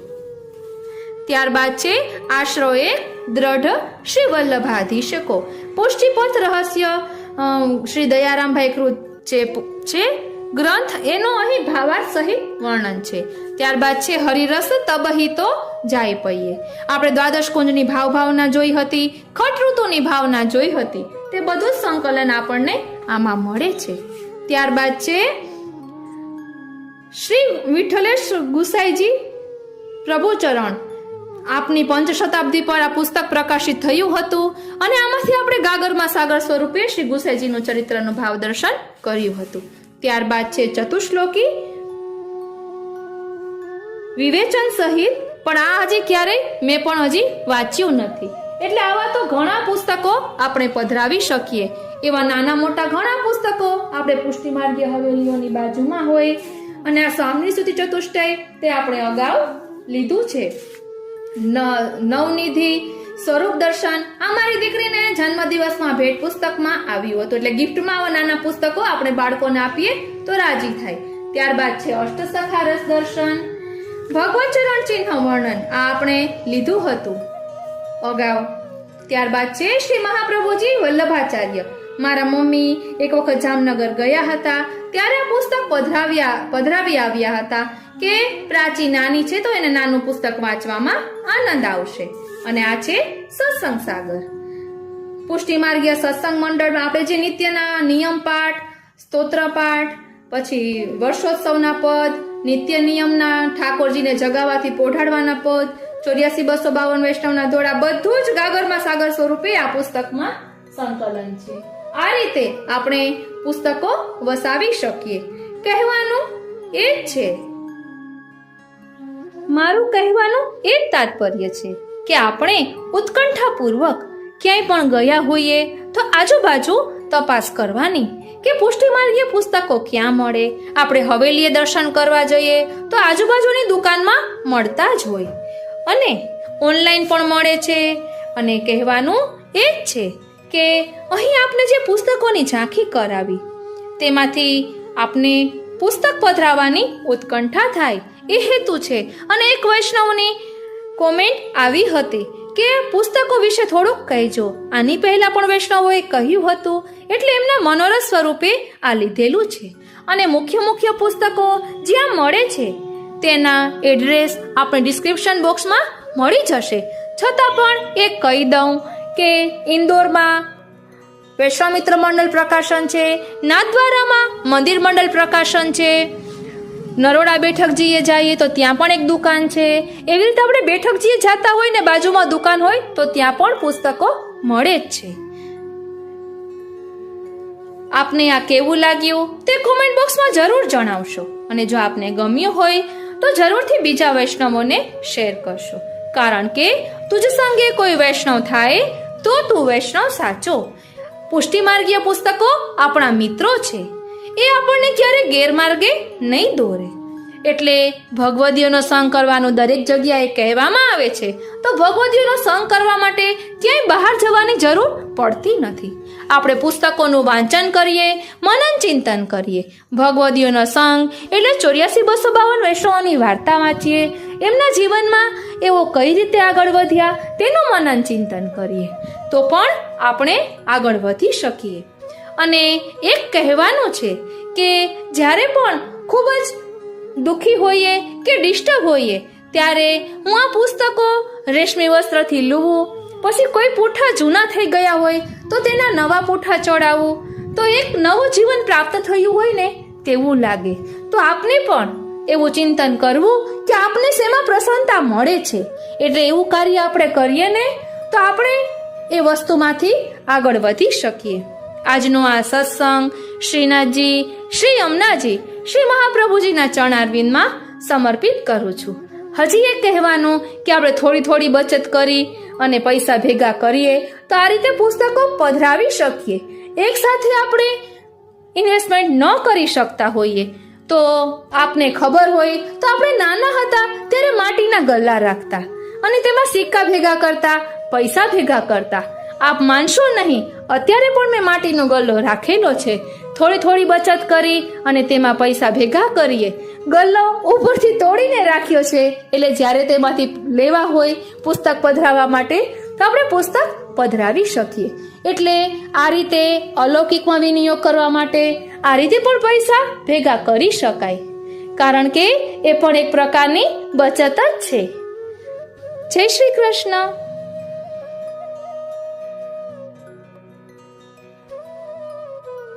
S1: ત્યારબાદ છે આશ્રય એક દ્રઢ શ્રી વલ્લભાધીશકો, પુષ્ટિપથ રહસ્ય શ્રી દયારામભાઈ કૃત છે ગ્રંથ, એનો અહીં ભાવાર્થ સહિત વર્ણન છે. ત્યારબાદ છે હરિરસ તબહિતો જાય પૈયે, આપણે દ્વાદશ કુંજની ભાવના જોઈ હતી, ખટ ઋતુની ભાવના જોઈ હતી, તે બધું જ સંકલન આપણને આમાં મળે છે. ત્યારબાદ છે શ્રી વિઠ્ઠલેશ ગુસાઈજી પ્રભુચરણ, આપની પંચશતાબ્દી પર આ પુસ્તક પ્રકાશિત થયું હતું. અને આમાંથી આપણે ગાગરમાં સાગર સ્વરૂપે શ્રી ગુસાઈજીનું ચરિત્રનું ભાવ દર્શન કર્યું હતું. ત્યારબાદ છે ચતુશ્લોકી વિવેચન સહિત, પણ આ હજી ક્યારેય મેં પણ હજી વાંચ્યું નથી. એટલે આવા તો ઘણા પુસ્તકો આપણે પધરાવી શકીએ. એવા નાના મોટા ઘણા પુસ્તકો આપણે પુષ્ટિમાર્ગીય હવેલીઓની બાજુમાં હોય. અને આ સ્વામી સ્તુતિ ચતુષ્ટય તે આપણે અગાઉ લીધું છે. નવનિધિ, સ્વરૂપ દર્શન, આ મારી દીકરીને જન્મદિવસમાં ભેટ પુસ્તકમાં આવ્યું હતું, એટલે ગિફ્ટમાં આવા નાના પુસ્તકો આપણે બાળકોને આપીએ તો રાજી થાય. ત્યારબાદ છે અષ્ટસખા રસ દર્શન, ભગવત ચરણ ચિહ્ન વર્ણન, આ આપણે લીધું હતું અગાઉ. ત્યારબાદ છે શ્રી મહાપ્રભુજી વલ્લભાચાર્ય, મારા મમ્મી એક વખત જામનગર ગયા હતા ત્યારે આ પુસ્તક પધરાવી આવ્યા હતા કે પ્રાચી નાની છે તો એને નાનું પુસ્તક વાંચવામાં આનંદ આવશે. અને આ છે સત્સંગ સાગર, પુષ્ટિમાર્ગીય સત્સંગ મંડળમાં આપણે જે નિત્યના નિયમ પાઠ, સ્તોત્ર પાઠ, પછી વર્ષોત્સવના પદ, નિત્ય નિયમના, ઠાકોરજીને જગાવાથી પોઢાડવાના પદ, 84,252 વૈષ્ણવના દોડા, બધું જ ગાગરમાં સાગર સ્વરૂપે આ પુસ્તકમાં સંકલન છે. આ રીતે આપણે પુસ્તકો વસાવી શકીએ. કહેવાનું એ જ છે, મારું કહેવાનું એ જ તાત્પર્ય છે કે આપણે ઉત્કંઠાપૂર્વક ક્યાંય પણ ગયા હોઈએ તો આજુબાજુ તપાસ કરવાની કે પુષ્ટિમાર્ગીય પુસ્તકો ક્યાં મળે. આપણે હવેલીએ દર્શન કરવા જઈએ તો આજુબાજુની દુકાનમાં મળતા જ હોય, અને ઓનલાઈન પણ મળે છે. અને કહેવાનું એ જ છે કે અહીં આપને જે પુસ્તકોની ઝાંખી કરાવી તેમાંથી આપને પુસ્તક પધરાવવાની ઉત્કંઠા થાય, એ હેતુ છે. અને એક વૈષ્ણવની કોમેન્ટ આવી હતી કે પુસ્તકો વિશે થોડુંક કહેજો. આની પહેલા પણ વૈષ્ણવોએ કહ્યું હતું, એટલે એમના મનોરથ સ્વરૂપે આ લીધેલું છે. અને મુખ્ય પુસ્તકો જ્યાં મળે છે તેના એડ્રેસ આપણે ડિસ્ક્રિપ્શન બોક્સમાં મળી જશે. છતાં પણ એક કહી દઉં કે ઇન્દોરમાં વૈશ્વામિત્ર મંડળ પ્રકાશન છે, નાથદ્વારામાં મંદિર મંડળ પ્રકાશન છે, નરોડા બેઠકજીએ જઈએ તો ત્યાં પણ એક દુકાન છે. એવી રીતે આપણે બેઠકજીએ જતા હોય ને બાજુમાં દુકાન હોય તો ત્યાં પણ પુસ્તકો મળે જ છે. આપને આ કેવું લાગ્યું તે કોમેન્ટ બોક્સમાં જરૂર જણાવશો. અને જો આપને ગમ્યું હોય તો જરૂરથી બીજા વૈષ્ણવોને શેર કરશો, કારણ કે તુજ સંગે કોઈ વૈષ્ણવ થાય તો તું વૈષ્ણવ સાચો. પુષ્ટિમાર્ગીય પુસ્તકો આપણા મિત્રો છે, એ આપણને ક્યારે ગેરમાર્ગે નહીં દોરે. એટલે ભગવદીઓનો સંગ કરવાનું દરેક જગ્યાએ કહેવામાં આવે છે, તો ભગવદીઓનો સંગ કરવા માટે ક્યાંય બહાર જવાની જરૂર પડતી નથી. આપણે પુસ્તકોનું વાંચન કરીએ, મનન ચિંતન કરીએ. ભગવદીઓનો સંગ એટલે 84,252 વૈષ્ણવોની વાર્તા વાંચીએ, એમના જીવનમાં એવો કઈ રીતે આગળ વધ્યા તેનું મનન ચિંતન કરીએ, તો પણ આપણે આગળ વધી શકીએ. અને એક કહેવાનું છે કે જ્યારે પણ ખૂબ જ દુઃખી હોઈએ કે ડિસ્ટર્બ હોઈએ ત્યારે હું આ પુસ્તકો રેશમી વસ્ત્રથી લૂવું, પછી કોઈ પૂઠા જૂના થઈ ગયા હોય તો તેના નવા પૂઠા ચડાવવું, તો એક નવું જીવન પ્રાપ્ત થયું હોય ને તેવું લાગે. તો આપને પણ એવું ચિંતન કરવું કે આપને શેમાં પ્રસન્નતા મળે છે, એટલે એવું કાર્ય આપણે કરીએ ને તો આપણે એ વસ્તુમાંથી આગળ વધી શકીએ. આજનો આ સત્સંગ શ્રીનાથજી, શ્રી યમુનાજી, શ્રી મહાપ્રભુજીના ચરણારવિંદમાં સમર્પિત કરું છું. હજી એક કહેવાનું કે આપણે થોડી થોડી બચત કરી અને પૈસા ભેગા કરીએ તો આ રીતે પુસ્તકો પધરાવી શકીએ. એક સાથે આપણે ઇન્વેસ્ટમેન્ટ ન કરી શકતા હોઈએ તો આપને ખબર હોય તો આપણે નાના હતા ત્યારે માટીના ગલ્લા રાખતા અને તેમાં સિક્કા ભેગા કરતા, પૈસા ભેગા કરતા. આપ માનશો નહીં, અત્યારે પણ મેં માટીનો ગલ્લો રાખેલો છે. થોડી થોડી બચત કરી અને તેમાં પૈસા ભેગા કરીએ. ગલ્લો ઉપરથી તોડીને રાખ્યો છે, એટલે જ્યારે તેમાંથી લેવા હોય પુસ્તક પધરાવવા માટે તો આપણે પુસ્તક પધરાવી શકીએ. એટલે આ રીતે અલૌકિકમાં વિનિયોગ કરવા માટે આ રીતે પણ પૈસા ભેગા કરી શકાય, કારણ કે એ પણ એક પ્રકારની બચત જ છે. જય શ્રી કૃષ્ણ.